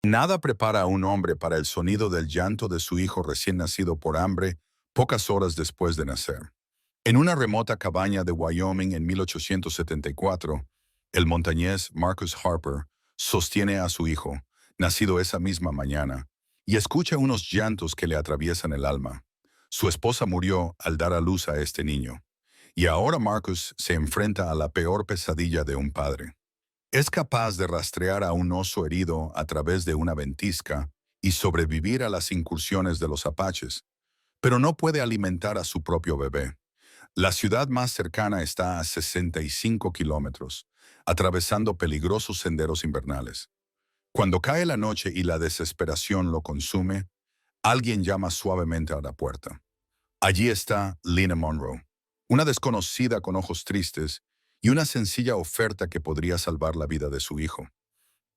Nada prepara a un hombre para el sonido del llanto de su hijo recién nacido por hambre pocas horas después de nacer. En una remota cabaña de Wyoming en 1874, el montañés Marcus Harper sostiene a su hijo, nacido esa misma mañana, y escucha unos llantos que le atraviesan el alma. Su esposa murió al dar a luz a este niño, y ahora Marcus se enfrenta a la peor pesadilla de un padre. Es capaz de rastrear a un oso herido a través de una ventisca y sobrevivir a las incursiones de los apaches, pero no puede alimentar a su propio bebé. La ciudad más cercana está a 65 kilómetros, atravesando peligrosos senderos invernales. Cuando cae la noche y la desesperación lo consume, alguien llama suavemente a la puerta. Allí está Lina Monroe, una desconocida con ojos tristes y una sencilla oferta que podría salvar la vida de su hijo.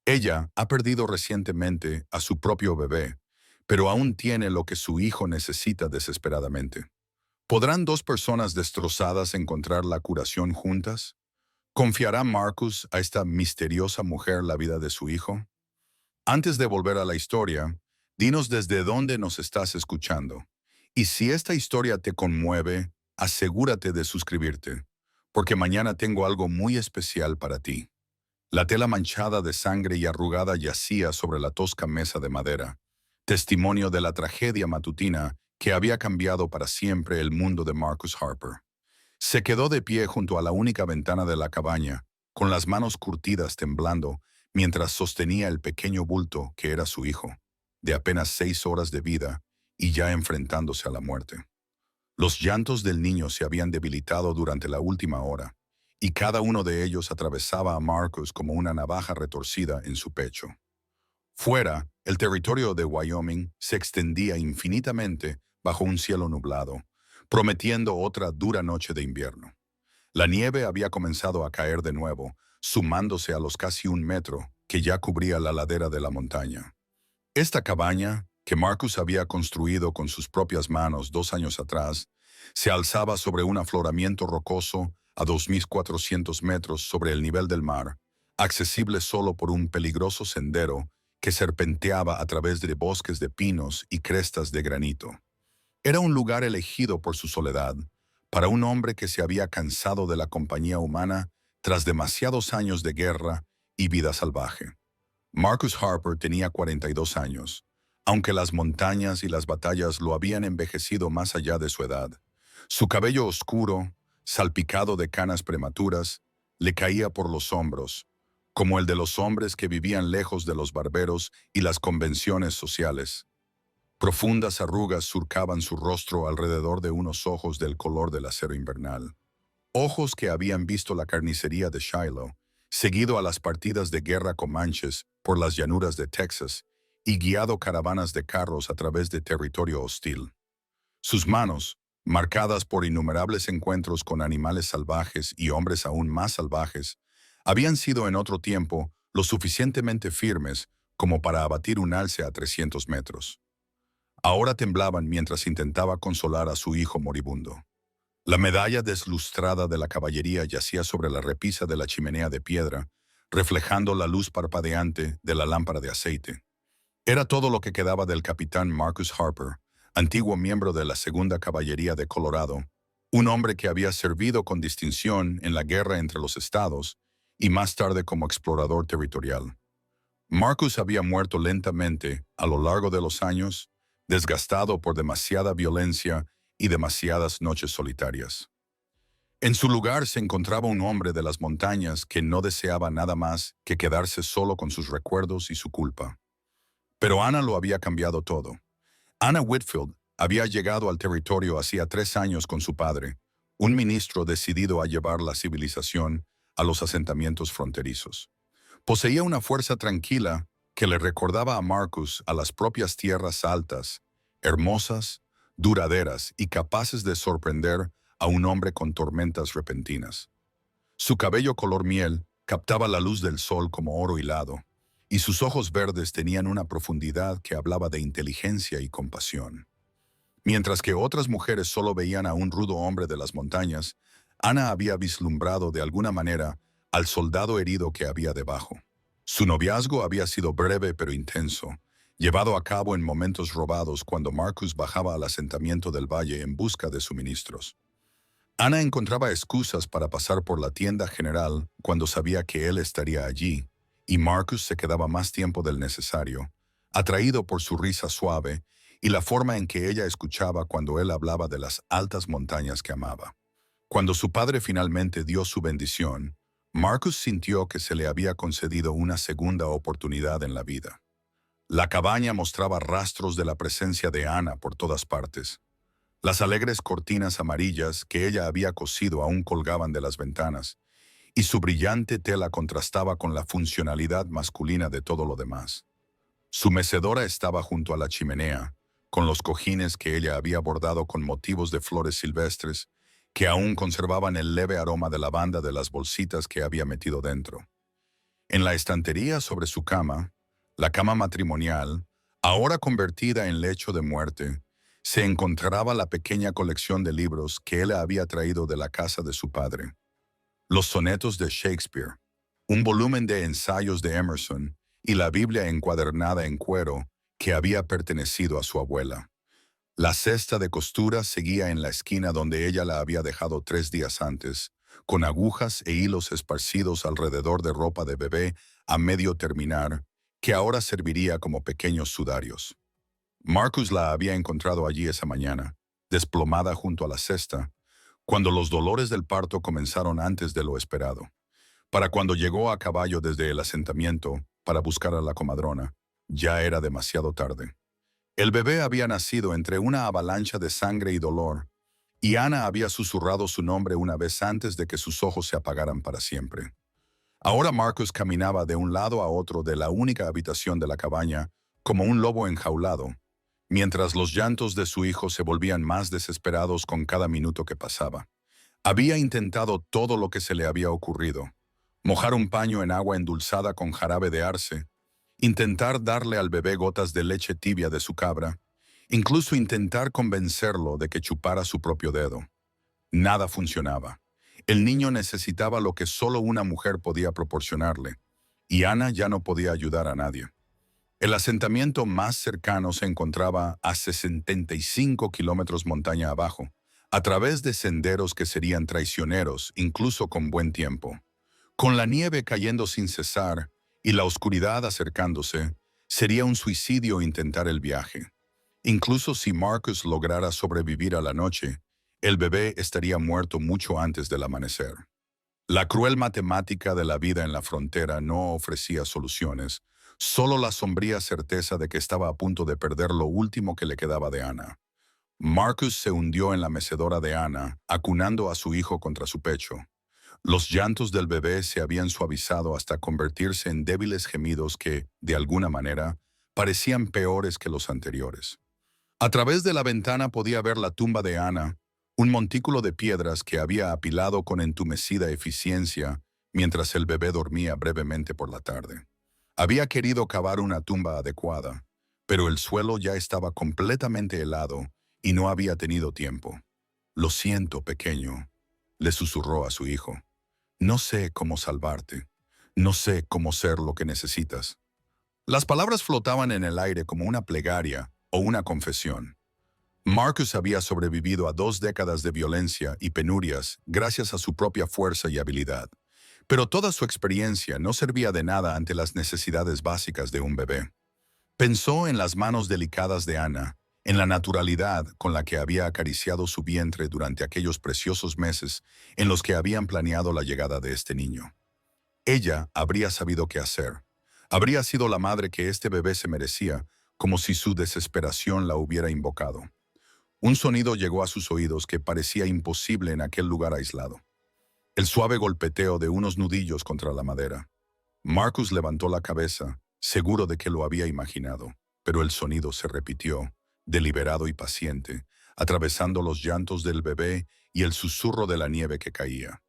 Ella ha perdido recientemente a su propio bebé, pero aún tiene lo que su hijo necesita desesperadamente. ¿Podrán dos personas destrozadas encontrar la curación juntas? ¿Confiará Marcus a esta misteriosa mujer la vida de su hijo? Antes de volver a la historia, dinos desde dónde nos estás escuchando. Y si esta historia te conmueve, asegúrate de suscribirte, porque mañana tengo algo muy especial para ti. La tela manchada de sangre y arrugada yacía sobre la tosca mesa de madera, testimonio de la tragedia matutina que había cambiado para siempre el mundo de Marcus Harper. Se quedó de pie junto a la única ventana de la cabaña, con las manos curtidas temblando, mientras sostenía el pequeño bulto que era su hijo, de apenas 6 horas de vida y ya enfrentándose a la muerte. Los llantos del niño se habían debilitado durante la última hora, y cada uno de ellos atravesaba a Marcus como una navaja retorcida en su pecho. Fuera, el territorio de Wyoming se extendía infinitamente bajo un cielo nublado, prometiendo otra dura noche de invierno. La nieve había comenzado a caer de nuevo, sumándose a los casi 1 metro que ya cubría la ladera de la montaña. Esta cabaña, que Marcus había construido con sus propias manos 2 años atrás, se alzaba sobre un afloramiento rocoso a 2.400 metros sobre el nivel del mar, accesible solo por un peligroso sendero que serpenteaba a través de bosques de pinos y crestas de granito. Era un lugar elegido por su soledad, para un hombre que se había cansado de la compañía humana tras demasiados años de guerra y vida salvaje. Marcus Harper tenía 42 años, aunque las montañas y las batallas lo habían envejecido más allá de su edad. Su cabello oscuro, salpicado de canas prematuras, le caía por los hombros, como el de los hombres que vivían lejos de los barberos y las convenciones sociales. Profundas arrugas surcaban su rostro alrededor de unos ojos del color del acero invernal. Ojos que habían visto la carnicería de Shiloh, seguido a las partidas de guerra comanches por las llanuras de Texas y guiado caravanas de carros a través de territorio hostil. Sus manos, marcadas por innumerables encuentros con animales salvajes y hombres aún más salvajes, habían sido en otro tiempo lo suficientemente firmes como para abatir un alce a 300 metros. Ahora temblaban mientras intentaba consolar a su hijo moribundo. La medalla deslustrada de la caballería yacía sobre la repisa de la chimenea de piedra, reflejando la luz parpadeante de la lámpara de aceite. Era todo lo que quedaba del capitán Marcus Harper, antiguo miembro de la Segunda Caballería de Colorado, un hombre que había servido con distinción en la guerra entre los estados y más tarde como explorador territorial. Marcus había muerto lentamente a lo largo de los años, desgastado por demasiada violencia y demasiadas noches solitarias. En su lugar se encontraba un hombre de las montañas que no deseaba nada más que quedarse solo con sus recuerdos y su culpa. Pero Anna lo había cambiado todo. Anna Whitfield había llegado al territorio hacía 3 años con su padre, un ministro decidido a llevar la civilización a los asentamientos fronterizos. Poseía una fuerza tranquila que le recordaba a Marcus a las propias tierras altas, hermosas, duraderas y capaces de sorprender a un hombre con tormentas repentinas. Su cabello color miel captaba la luz del sol como oro hilado, y sus ojos verdes tenían una profundidad que hablaba de inteligencia y compasión. Mientras que otras mujeres solo veían a un rudo hombre de las montañas, Ana había vislumbrado de alguna manera al soldado herido que había debajo. Su noviazgo había sido breve pero intenso, llevado a cabo en momentos robados cuando Marcus bajaba al asentamiento del valle en busca de suministros. Ana encontraba excusas para pasar por la tienda general cuando sabía que él estaría allí, y Marcus se quedaba más tiempo del necesario, atraído por su risa suave y la forma en que ella escuchaba cuando él hablaba de las altas montañas que amaba. Cuando su padre finalmente dio su bendición, Marcus sintió que se le había concedido una segunda oportunidad en la vida. La cabaña mostraba rastros de la presencia de Ana por todas partes. Las alegres cortinas amarillas que ella había cosido aún colgaban de las ventanas, y su brillante tela contrastaba con la funcionalidad masculina de todo lo demás. Su mecedora estaba junto a la chimenea, con los cojines que ella había bordado con motivos de flores silvestres, que aún conservaban el leve aroma de lavanda de las bolsitas que había metido dentro. En la estantería sobre su cama, la cama matrimonial, ahora convertida en lecho de muerte, se encontraba la pequeña colección de libros que él había traído de la casa de su padre. Los sonetos de Shakespeare, un volumen de ensayos de Emerson y la Biblia encuadernada en cuero que había pertenecido a su abuela. La cesta de costura seguía en la esquina donde ella la había dejado 3 días antes, con agujas e hilos esparcidos alrededor de ropa de bebé a medio terminar, que ahora serviría como pequeños sudarios. Marcus la había encontrado allí esa mañana, desplomada junto a la cesta, cuando los dolores del parto comenzaron antes de lo esperado. Para cuando llegó a caballo desde el asentamiento para buscar a la comadrona, ya era demasiado tarde. El bebé había nacido entre una avalancha de sangre y dolor, y Ana había susurrado su nombre una vez antes de que sus ojos se apagaran para siempre. Ahora Marcus caminaba de un lado a otro de la única habitación de la cabaña como un lobo enjaulado, mientras los llantos de su hijo se volvían más desesperados con cada minuto que pasaba. Había intentado todo lo que se le había ocurrido: mojar un paño en agua endulzada con jarabe de arce, intentar darle al bebé gotas de leche tibia de su cabra, incluso intentar convencerlo de que chupara su propio dedo. Nada funcionaba. El niño necesitaba lo que solo una mujer podía proporcionarle, y Ana ya no podía ayudar a nadie. El asentamiento más cercano se encontraba a 65 kilómetros montaña abajo, a través de senderos que serían traicioneros, incluso con buen tiempo. Con la nieve cayendo sin cesar y la oscuridad acercándose, sería un suicidio intentar el viaje. Incluso si Marcus lograra sobrevivir a la noche, el bebé estaría muerto mucho antes del amanecer. La cruel matemática de la vida en la frontera no ofrecía soluciones, solo la sombría certeza de que estaba a punto de perder lo último que le quedaba de Ana. Marcus se hundió en la mecedora de Ana, acunando a su hijo contra su pecho. Los llantos del bebé se habían suavizado hasta convertirse en débiles gemidos que, de alguna manera, parecían peores que los anteriores. A través de la ventana podía ver la tumba de Ana, un montículo de piedras que había apilado con entumecida eficiencia mientras el bebé dormía brevemente por la tarde. Había querido cavar una tumba adecuada, pero el suelo ya estaba completamente helado y no había tenido tiempo. «Lo siento, pequeño», le susurró a su hijo. «No sé cómo salvarte. No sé cómo ser lo que necesitas». Las palabras flotaban en el aire como una plegaria o una confesión. Marcus había sobrevivido a 2 décadas de violencia y penurias gracias a su propia fuerza y habilidad, pero toda su experiencia no servía de nada ante las necesidades básicas de un bebé. Pensó en las manos delicadas de Ana, en la naturalidad con la que había acariciado su vientre durante aquellos preciosos meses en los que habían planeado la llegada de este niño. Ella habría sabido qué hacer. Habría sido la madre que este bebé se merecía, como si su desesperación la hubiera invocado. Un sonido llegó a sus oídos que parecía imposible en aquel lugar aislado: el suave golpeteo de unos nudillos contra la madera. Marcus levantó la cabeza, seguro de que lo había imaginado, pero el sonido se repitió, deliberado y paciente, atravesando los llantos del bebé y el susurro de la nieve que caía.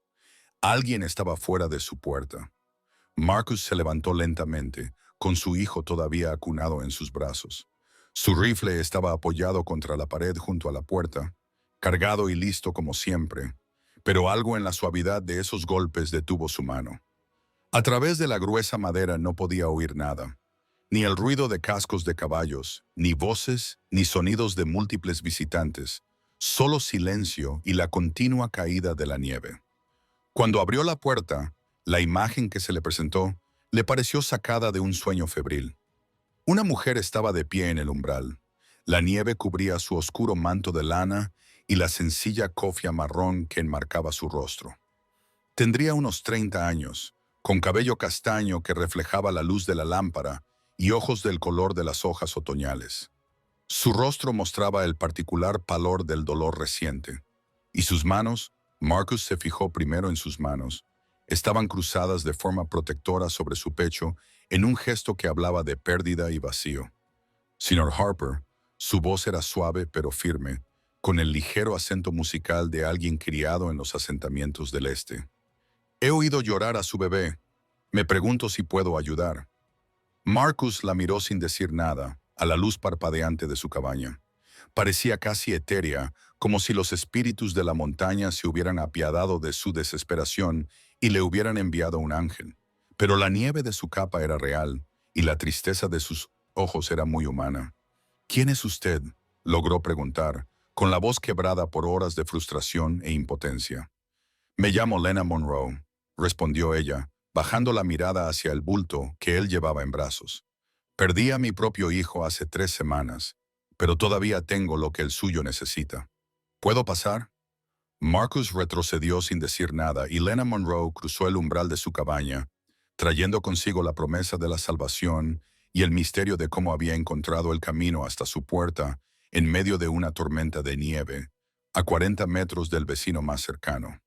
Alguien estaba fuera de su puerta. Marcus se levantó lentamente, con su hijo todavía acunado en sus brazos. Su rifle estaba apoyado contra la pared junto a la puerta, cargado y listo como siempre, pero algo en la suavidad de esos golpes detuvo su mano. A través de la gruesa madera no podía oír nada, ni el ruido de cascos de caballos, ni voces, ni sonidos de múltiples visitantes, solo silencio y la continua caída de la nieve. Cuando abrió la puerta, la imagen que se le presentó le pareció sacada de un sueño febril. Una mujer estaba de pie en el umbral. La nieve cubría su oscuro manto de lana y la sencilla cofia marrón que enmarcaba su rostro. Tendría unos 30 años, con cabello castaño que reflejaba la luz de la lámpara y ojos del color de las hojas otoñales. Su rostro mostraba el particular pálor del dolor reciente, y sus manos, Marcus se fijó primero en sus manos, estaban cruzadas de forma protectora sobre su pecho en un gesto que hablaba de pérdida y vacío. Señor Harper, su voz era suave pero firme, con el ligero acento musical de alguien criado en los asentamientos del este. He oído llorar a su bebé. Me pregunto si puedo ayudar. Marcus la miró sin decir nada, a la luz parpadeante de su cabaña. Parecía casi etérea, como si los espíritus de la montaña se hubieran apiadado de su desesperación y le hubieran enviado un ángel. Pero la nieve de su capa era real, y la tristeza de sus ojos era muy humana. ¿Quién es usted?, logró preguntar, con la voz quebrada por horas de frustración e impotencia. Me llamo Lena Monroe, respondió ella, bajando la mirada hacia el bulto que él llevaba en brazos. Perdí a mi propio hijo hace 3 semanas, pero todavía tengo lo que el suyo necesita. ¿Puedo pasar? Marcus retrocedió sin decir nada y Lena Monroe cruzó el umbral de su cabaña, trayendo consigo la promesa de la salvación y el misterio de cómo había encontrado el camino hasta su puerta en medio de una tormenta de nieve, a 40 metros del vecino más cercano.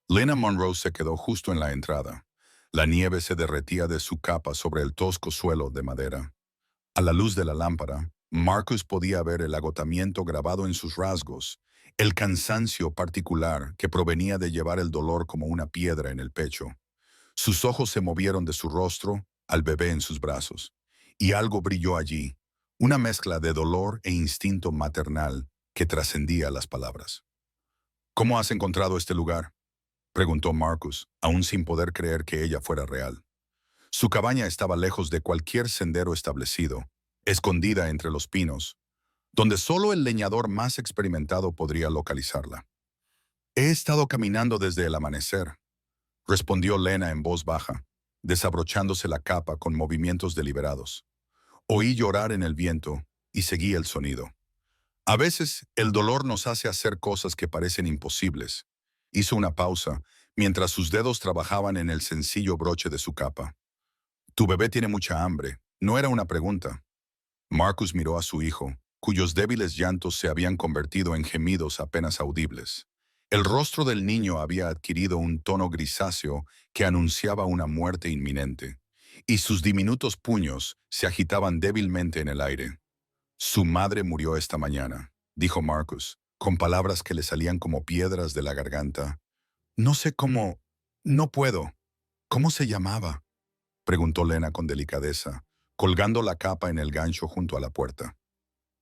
Lena Monroe se quedó justo en la entrada. La nieve se derretía de su capa sobre el tosco suelo de madera. A la luz de la lámpara, Marcus podía ver el agotamiento grabado en sus rasgos, el cansancio particular que provenía de llevar el dolor como una piedra en el pecho. Sus ojos se movieron de su rostro al bebé en sus brazos, y algo brilló allí, una mezcla de dolor e instinto maternal que trascendía las palabras. ¿Cómo has encontrado este lugar?, preguntó Marcus, aún sin poder creer que ella fuera real. Su cabaña estaba lejos de cualquier sendero establecido, escondida entre los pinos, donde solo el leñador más experimentado podría localizarla. He estado caminando desde el amanecer, respondió Lena en voz baja, desabrochándose la capa con movimientos deliberados. Oí llorar en el viento y seguí el sonido. A veces el dolor nos hace hacer cosas que parecen imposibles. Hizo una pausa mientras sus dedos trabajaban en el sencillo broche de su capa. Tu bebé tiene mucha hambre. No era una pregunta. Marcus miró a su hijo, cuyos débiles llantos se habían convertido en gemidos apenas audibles. El rostro del niño había adquirido un tono grisáceo que anunciaba una muerte inminente, y sus diminutos puños se agitaban débilmente en el aire. Su madre murió esta mañana, dijo Marcus, con palabras que le salían como piedras de la garganta. No sé cómo... No puedo. ¿Cómo se llamaba?, preguntó Lena con delicadeza, colgando la capa en el gancho junto a la puerta.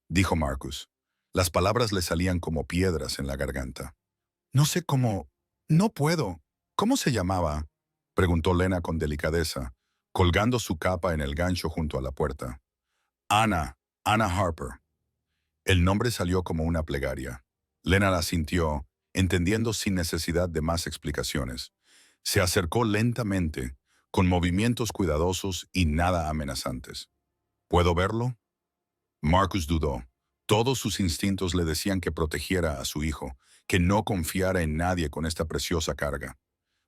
Dijo Marcus. Las palabras le salían como piedras en la garganta. No sé cómo... No puedo. ¿Cómo se llamaba?, preguntó Lena con delicadeza, colgando su capa en el gancho junto a la puerta. Anna Harper. El nombre salió como una plegaria. Lena la sintió, entendiendo sin necesidad de más explicaciones. Se acercó lentamente, con movimientos cuidadosos y nada amenazantes. ¿Puedo verlo? Marcus dudó. Todos sus instintos le decían que protegiera a su hijo, que no confiara en nadie con esta preciosa carga.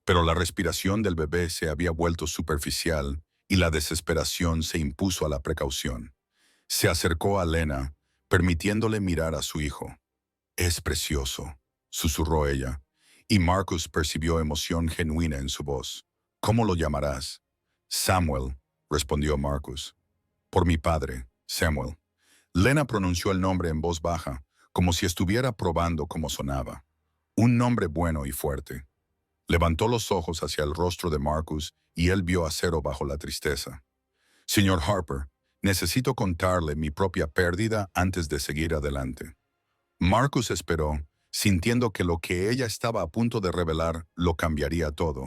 Pero la respiración del bebé se había vuelto superficial y la desesperación se impuso a la precaución. Se acercó a Lena, permitiéndole mirar a su hijo. «Es precioso», susurró ella, y Marcus percibió emoción genuina en su voz. «¿Cómo lo llamarás?» «Samuel», respondió Marcus. «Por mi padre, Samuel». Lena pronunció el nombre en voz baja, como si estuviera probando cómo sonaba. Un nombre bueno y fuerte. Levantó los ojos hacia el rostro de Marcus y él vio acero bajo la tristeza. «Señor Harper, necesito contarle mi propia pérdida antes de seguir adelante». Marcus esperó, sintiendo que lo que ella estaba a punto de revelar lo cambiaría todo.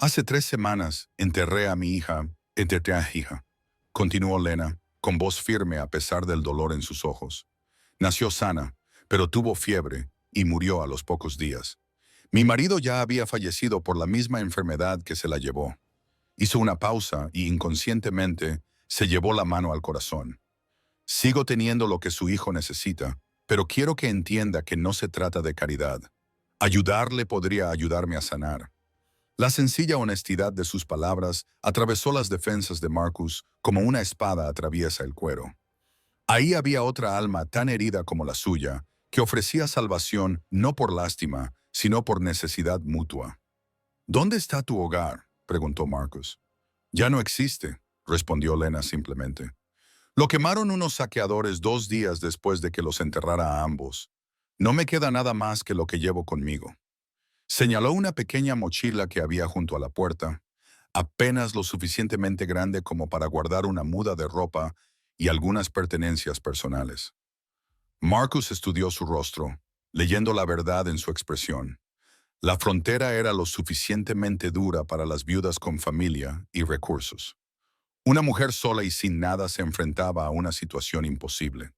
Hace 3 semanas enterré a mi hija, continuó Lena, con voz firme a pesar del dolor en sus ojos. Nació sana, pero tuvo fiebre y murió a los pocos días. Mi marido ya había fallecido por la misma enfermedad que se la llevó. Hizo una pausa y inconscientemente se llevó la mano al corazón. Sigo teniendo lo que su hijo necesita, pero quiero que entienda que no se trata de caridad. Ayudarle podría ayudarme a sanar. La sencilla honestidad de sus palabras atravesó las defensas de Marcus como una espada atraviesa el cuero. Ahí había otra alma tan herida como la suya, que ofrecía salvación no por lástima, sino por necesidad mutua. ¿Dónde está tu hogar?, preguntó Marcus. Ya no existe, respondió Lena simplemente. Lo quemaron unos saqueadores 2 días después de que los enterrara a ambos. No me queda nada más que lo que llevo conmigo. Señaló una pequeña mochila que había junto a la puerta, apenas lo suficientemente grande como para guardar una muda de ropa y algunas pertenencias personales. Marcus estudió su rostro, leyendo la verdad en su expresión. La frontera era lo suficientemente dura para las viudas con familia y recursos. Una mujer sola y sin nada se enfrentaba a una situación imposible.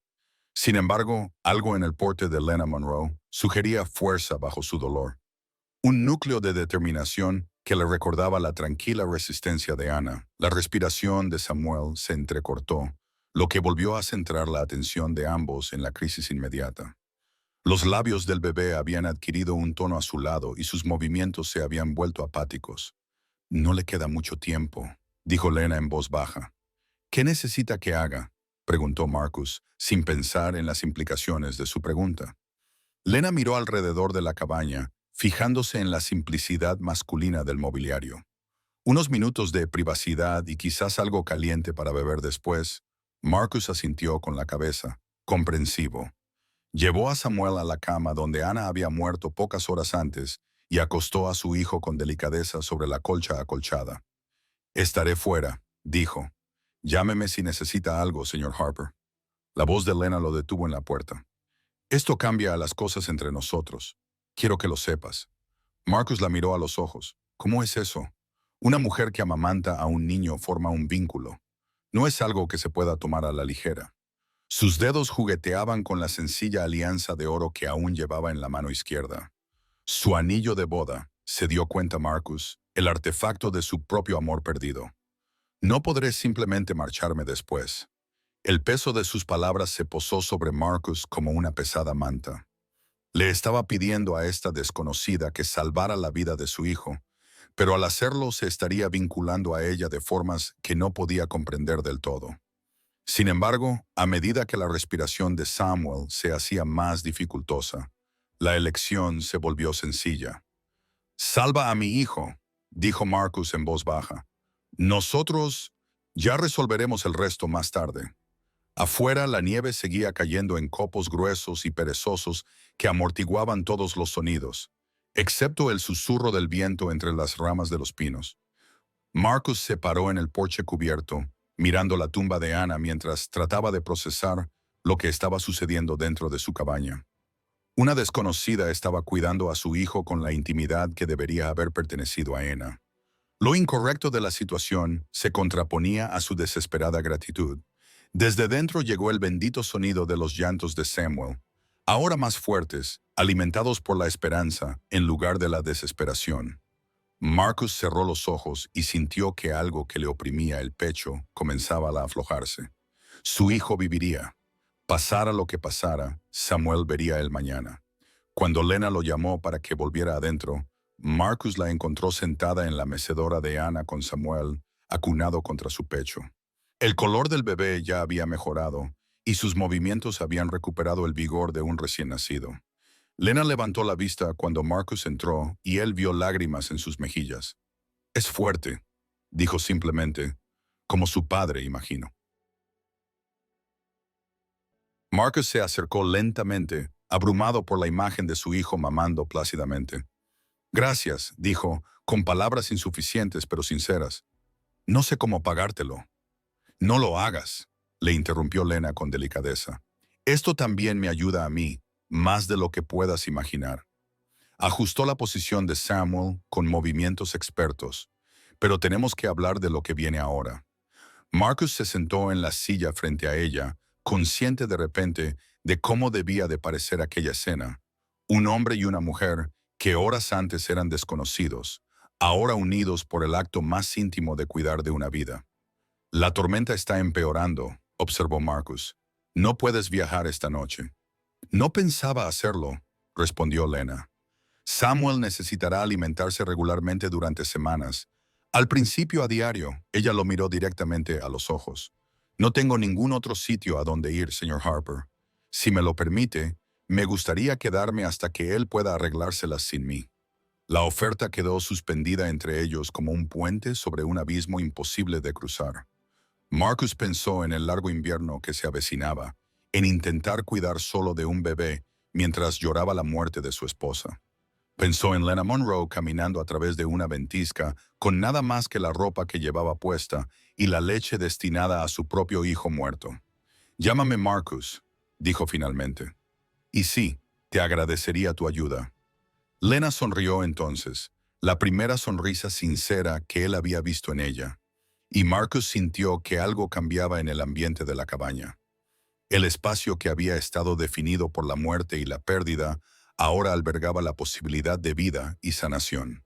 Sin embargo, algo en el porte de Lena Monroe sugería fuerza bajo su dolor. Un núcleo de determinación que le recordaba la tranquila resistencia de Ana. La respiración de Samuel se entrecortó, lo que volvió a centrar la atención de ambos en la crisis inmediata. Los labios del bebé habían adquirido un tono azulado y sus movimientos se habían vuelto apáticos. «No le queda mucho tiempo», dijo Lena en voz baja. «¿Qué necesita que haga?», preguntó Marcus, sin pensar en las implicaciones de su pregunta. Lena miró alrededor de la cabaña, fijándose en la simplicidad masculina del mobiliario. Unos minutos de privacidad y quizás algo caliente para beber después. Marcus asintió con la cabeza, comprensivo. Llevó a Samuel a la cama donde Ana había muerto pocas horas antes y acostó a su hijo con delicadeza sobre la colcha acolchada. «Estaré fuera», dijo. «Llámeme si necesita algo, señor Harper». La voz de Lena lo detuvo en la puerta. «Esto cambia las cosas entre nosotros. Quiero que lo sepas». Marcus la miró a los ojos. «¿Cómo es eso? Una mujer que amamanta a un niño forma un vínculo. No es algo que se pueda tomar a la ligera». Sus dedos jugueteaban con la sencilla alianza de oro que aún llevaba en la mano izquierda. Su anillo de boda, se dio cuenta Marcus, el artefacto de su propio amor perdido. «No podré simplemente marcharme después». El peso de sus palabras se posó sobre Marcus como una pesada manta. Le estaba pidiendo a esta desconocida que salvara la vida de su hijo, pero al hacerlo se estaría vinculando a ella de formas que no podía comprender del todo. Sin embargo, a medida que la respiración de Samuel se hacía más dificultosa, la elección se volvió sencilla. «Salva a mi hijo», dijo Marcus en voz baja. «Nosotros ya resolveremos el resto más tarde». Afuera la nieve seguía cayendo en copos gruesos y perezosos que amortiguaban todos los sonidos, excepto el susurro del viento entre las ramas de los pinos. Marcus se paró en el porche cubierto, mirando la tumba de Ana mientras trataba de procesar lo que estaba sucediendo dentro de su cabaña. Una desconocida estaba cuidando a su hijo con la intimidad que debería haber pertenecido a Ana. Lo incorrecto de la situación se contraponía a su desesperada gratitud. Desde dentro llegó el bendito sonido de los llantos de Samuel, ahora más fuertes, alimentados por la esperanza en lugar de la desesperación. Marcus cerró los ojos y sintió que algo que le oprimía el pecho comenzaba a aflojarse. Su hijo viviría. Pasara lo que pasara, Samuel vería el mañana. Cuando Lena lo llamó para que volviera adentro, Marcus la encontró sentada en la mecedora de Ana con Samuel, acunado contra su pecho. El color del bebé ya había mejorado y sus movimientos habían recuperado el vigor de un recién nacido. Lena levantó la vista cuando Marcus entró y él vio lágrimas en sus mejillas. «Es fuerte», dijo simplemente, «como su padre, imagino». Marcus se acercó lentamente, abrumado por la imagen de su hijo mamando plácidamente. «Gracias», dijo, con palabras insuficientes pero sinceras. «No sé cómo pagártelo». «No lo hagas», le interrumpió Lena con delicadeza. «Esto también me ayuda a mí, más de lo que puedas imaginar». Ajustó la posición de Samuel con movimientos expertos, pero tenemos que hablar de lo que viene ahora. Marcus se sentó en la silla frente a ella, consciente de repente de cómo debía de parecer aquella escena. Un hombre y una mujer que horas antes eran desconocidos, ahora unidos por el acto más íntimo de cuidar de una vida. La tormenta está empeorando, observó Marcus. No puedes viajar esta noche. No pensaba hacerlo, respondió Lena. Samuel necesitará alimentarse regularmente durante semanas. Al principio a diario, ella lo miró directamente a los ojos. No tengo ningún otro sitio a donde ir, señor Harper. Si me lo permite, me gustaría quedarme hasta que él pueda arreglárselas sin mí. La oferta quedó suspendida entre ellos como un puente sobre un abismo imposible de cruzar. Marcus pensó en el largo invierno que se avecinaba, en intentar cuidar solo de un bebé mientras lloraba la muerte de su esposa. Pensó en Lena Monroe caminando a través de una ventisca con nada más que la ropa que llevaba puesta y la leche destinada a su propio hijo muerto. «Llámame Marcus», dijo finalmente. «Y sí, te agradecería tu ayuda». Lena sonrió entonces, la primera sonrisa sincera que él había visto en ella, y Marcus sintió que algo cambiaba en el ambiente de la cabaña. El espacio que había estado definido por la muerte y la pérdida ahora albergaba la posibilidad de vida y sanación.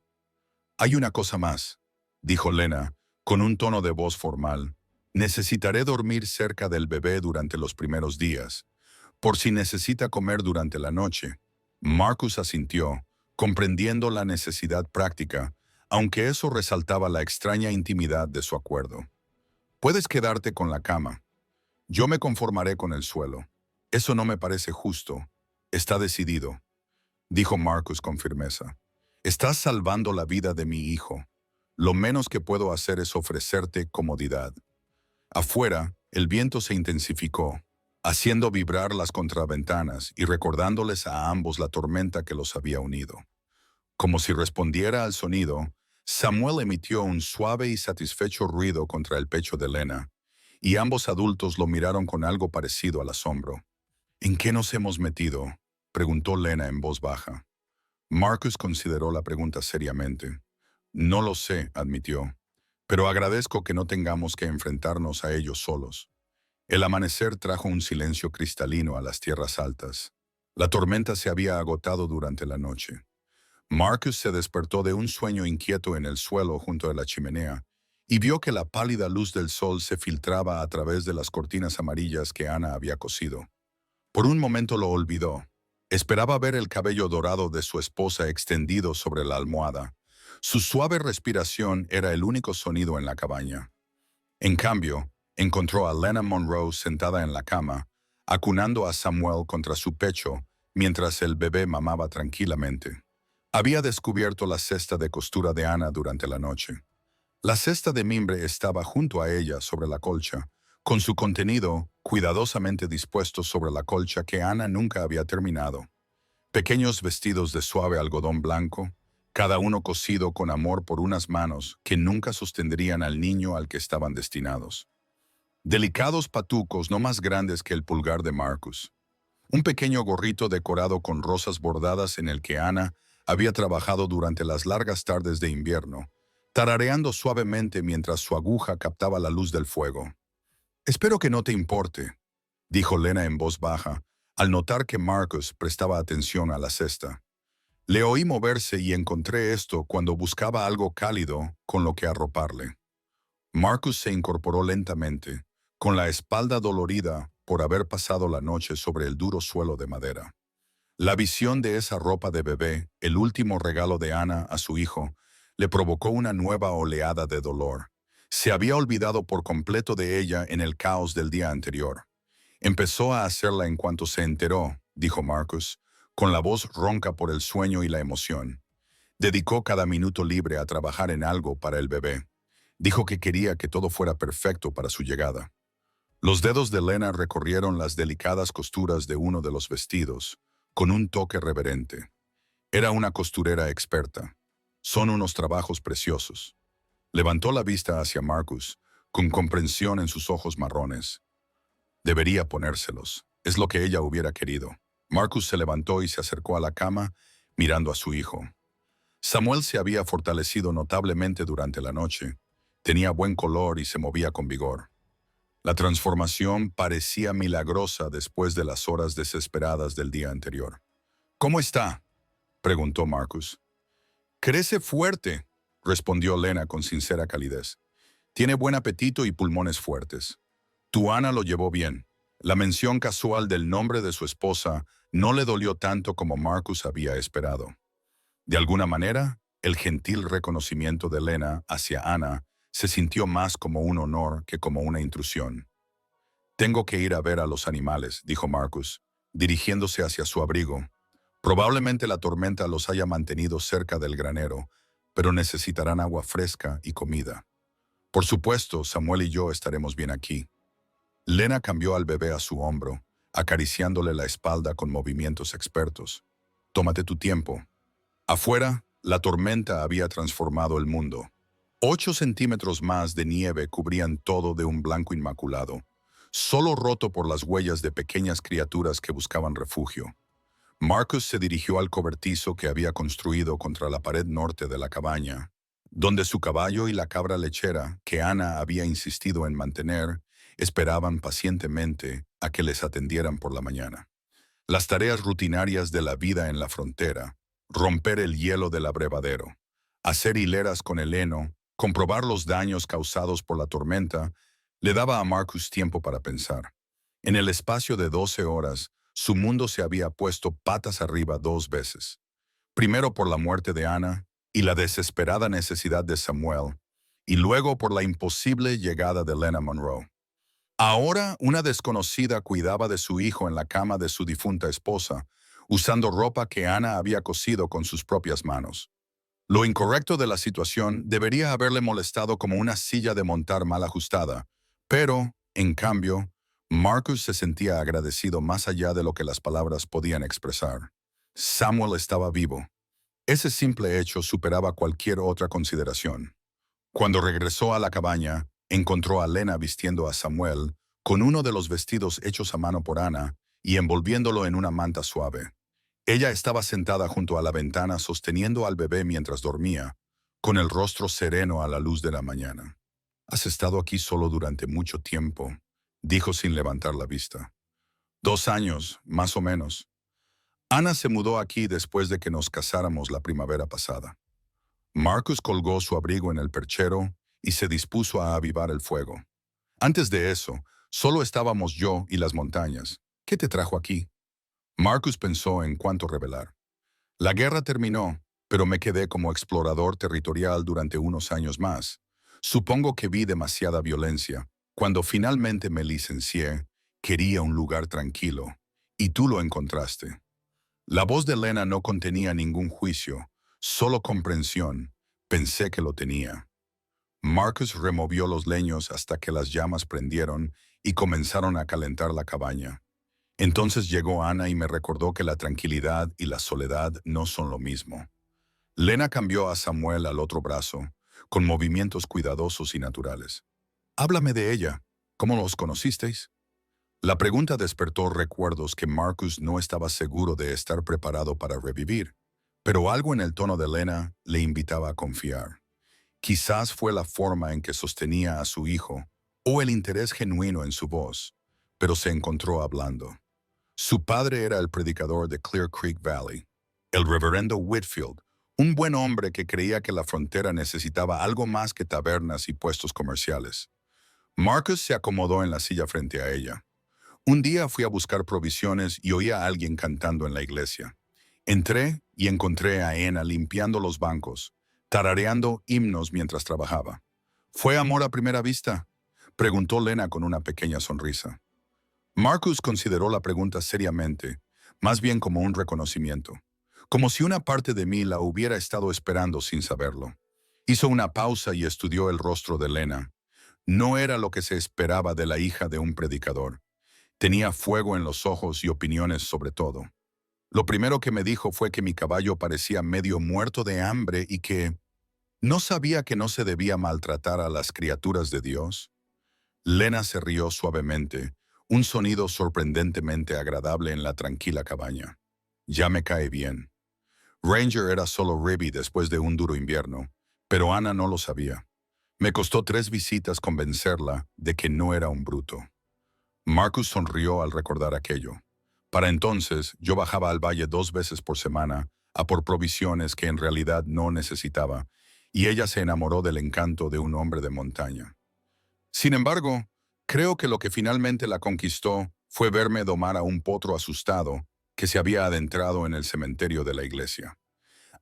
«Hay una cosa más», dijo Lena, con un tono de voz formal. «Necesitaré dormir cerca del bebé durante los primeros días, por si necesita comer durante la noche». Marcus asintió, comprendiendo la necesidad práctica, aunque eso resaltaba la extraña intimidad de su acuerdo. «Puedes quedarte con la cama. Yo me conformaré con el suelo. Eso no me parece justo. Está decidido», dijo Marcus con firmeza. «Estás salvando la vida de mi hijo. Lo menos que puedo hacer es ofrecerte comodidad». Afuera, el viento se intensificó, haciendo vibrar las contraventanas y recordándoles a ambos la tormenta que los había unido. Como si respondiera al sonido, Samuel emitió un suave y satisfecho ruido contra el pecho de Lena, y ambos adultos lo miraron con algo parecido al asombro. «¿En qué nos hemos metido?», preguntó Lena en voz baja. Marcus consideró la pregunta seriamente. «No lo sé», admitió, «pero agradezco que no tengamos que enfrentarnos a ellos solos». El amanecer trajo un silencio cristalino a las tierras altas. La tormenta se había agotado durante la noche. Marcus se despertó de un sueño inquieto en el suelo junto a la chimenea y vio que la pálida luz del sol se filtraba a través de las cortinas amarillas que Ana había cosido. Por un momento lo olvidó. Esperaba ver el cabello dorado de su esposa extendido sobre la almohada. Su suave respiración era el único sonido en la cabaña. En cambio, encontró a Lena Monroe sentada en la cama, acunando a Samuel contra su pecho mientras el bebé mamaba tranquilamente. Había descubierto la cesta de costura de Ana durante la noche. La cesta de mimbre estaba junto a ella sobre la colcha, con su contenido cuidadosamente dispuesto sobre la colcha que Ana nunca había terminado. Pequeños vestidos de suave algodón blanco, cada uno cosido con amor por unas manos que nunca sostendrían al niño al que estaban destinados. Delicados patucos no más grandes que el pulgar de Marcus. Un pequeño gorrito decorado con rosas bordadas en el que Ana había trabajado durante las largas tardes de invierno, tarareando suavemente mientras su aguja captaba la luz del fuego. «Espero que no te importe», dijo Lena en voz baja, al notar que Marcus prestaba atención a la cesta. «Le oí moverse y encontré esto cuando buscaba algo cálido con lo que arroparle». Marcus se incorporó lentamente, con la espalda dolorida por haber pasado la noche sobre el duro suelo de madera. La visión de esa ropa de bebé, el último regalo de Ana a su hijo, le provocó una nueva oleada de dolor. Se había olvidado por completo de ella en el caos del día anterior. «Empezó a hacerla en cuanto se enteró», dijo Marcus, con la voz ronca por el sueño y la emoción. «Dedicó cada minuto libre a trabajar en algo para el bebé. Dijo que quería que todo fuera perfecto para su llegada». Los dedos de Lena recorrieron las delicadas costuras de uno de los vestidos, con un toque reverente. Era una costurera experta. «Son unos trabajos preciosos». Levantó la vista hacia Marcus, con comprensión en sus ojos marrones. Debería ponérselos. Es lo que ella hubiera querido. Marcus se levantó y se acercó a la cama, mirando a su hijo. Samuel se había fortalecido notablemente durante la noche. Tenía buen color y se movía con vigor. La transformación parecía milagrosa después de las horas desesperadas del día anterior. ¿Cómo está?, preguntó Marcus. Crece fuerte, respondió Lena con sincera calidez. Tiene buen apetito y pulmones fuertes. Tu Ana lo llevó bien. La mención casual del nombre de su esposa no le dolió tanto como Marcus había esperado. De alguna manera, el gentil reconocimiento de Lena hacia Ana se sintió más como un honor que como una intrusión. Tengo que ir a ver a los animales, dijo Marcus, dirigiéndose hacia su abrigo. Probablemente la tormenta los haya mantenido cerca del granero, pero necesitarán agua fresca y comida. Por supuesto, Samuel y yo estaremos bien aquí. Lena cambió al bebé a su hombro, acariciándole la espalda con movimientos expertos. Tómate tu tiempo. Afuera, la tormenta había transformado el mundo. 8 centímetros más de nieve cubrían todo de un blanco inmaculado, solo roto por las huellas de pequeñas criaturas que buscaban refugio. Marcus se dirigió al cobertizo que había construido contra la pared norte de la cabaña, donde su caballo y la cabra lechera, que Ana había insistido en mantener, esperaban pacientemente a que les atendieran por la mañana. Las tareas rutinarias de la vida en la frontera, romper el hielo del abrevadero, hacer hileras con el heno, comprobar los daños causados por la tormenta, le daba a Marcus tiempo para pensar. En el espacio de 12 horas, su mundo se había puesto patas arriba 2 veces. Primero por la muerte de Ana y la desesperada necesidad de Samuel, y luego por la imposible llegada de Lena Monroe. Ahora una desconocida cuidaba de su hijo en la cama de su difunta esposa, usando ropa que Ana había cosido con sus propias manos. Lo incorrecto de la situación debería haberle molestado como una silla de montar mal ajustada, pero, en cambio, Marcus se sentía agradecido más allá de lo que las palabras podían expresar. Samuel estaba vivo. Ese simple hecho superaba cualquier otra consideración. Cuando regresó a la cabaña, encontró a Lena vistiendo a Samuel con uno de los vestidos hechos a mano por Ana y envolviéndolo en una manta suave. Ella estaba sentada junto a la ventana sosteniendo al bebé mientras dormía, con el rostro sereno a la luz de la mañana. «Has estado aquí solo durante mucho tiempo», dijo sin levantar la vista. «2 años, más o menos. Ana se mudó aquí después de que nos casáramos la primavera pasada». Marcus colgó su abrigo en el perchero y se dispuso a avivar el fuego. «Antes de eso, solo estábamos yo y las montañas. ¿Qué te trajo aquí?» Marcus pensó en cuánto revelar. «La guerra terminó, pero me quedé como explorador territorial durante unos años más. Supongo que vi demasiada violencia. Cuando finalmente me licencié, quería un lugar tranquilo, y tú lo encontraste». La voz de Lena no contenía ningún juicio, solo comprensión. Pensé que lo tenía. Marcus removió los leños hasta que las llamas prendieron y comenzaron a calentar la cabaña. Entonces llegó Ana y me recordó que la tranquilidad y la soledad no son lo mismo. Lena cambió a Samuel al otro brazo, con movimientos cuidadosos y naturales. «Háblame de ella. ¿Cómo los conocisteis?» La pregunta despertó recuerdos que Marcus no estaba seguro de estar preparado para revivir, pero algo en el tono de Lena le invitaba a confiar. Quizás fue la forma en que sostenía a su hijo, o el interés genuino en su voz, pero se encontró hablando. Su padre era el predicador de Clear Creek Valley, el reverendo Whitfield, un buen hombre que creía que la frontera necesitaba algo más que tabernas y puestos comerciales. Marcus se acomodó en la silla frente a ella. «Un día fui a buscar provisiones y oí a alguien cantando en la iglesia. Entré y encontré a Ana limpiando los bancos, tarareando himnos mientras trabajaba. ¿Fue amor a primera vista?», preguntó Lena con una pequeña sonrisa. Marcus consideró la pregunta seriamente, más bien como un reconocimiento, como si una parte de mí la hubiera estado esperando sin saberlo. Hizo una pausa y estudió el rostro de Lena. No era lo que se esperaba de la hija de un predicador. Tenía fuego en los ojos y opiniones sobre todo. Lo primero que me dijo fue que mi caballo parecía medio muerto de hambre y que no sabía que no se debía maltratar a las criaturas de Dios. Lena se rió suavemente, un sonido sorprendentemente agradable en la tranquila cabaña. «Ya me cae bien». Ranger era solo Ribby después de un duro invierno, pero Ana no lo sabía. Me costó 3 visitas convencerla de que no era un bruto. Marcus sonrió al recordar aquello. Para entonces, yo bajaba al valle 2 veces por semana a por provisiones que en realidad no necesitaba, y ella se enamoró del encanto de un hombre de montaña. Sin embargo, creo que lo que finalmente la conquistó fue verme domar a un potro asustado que se había adentrado en el cementerio de la iglesia.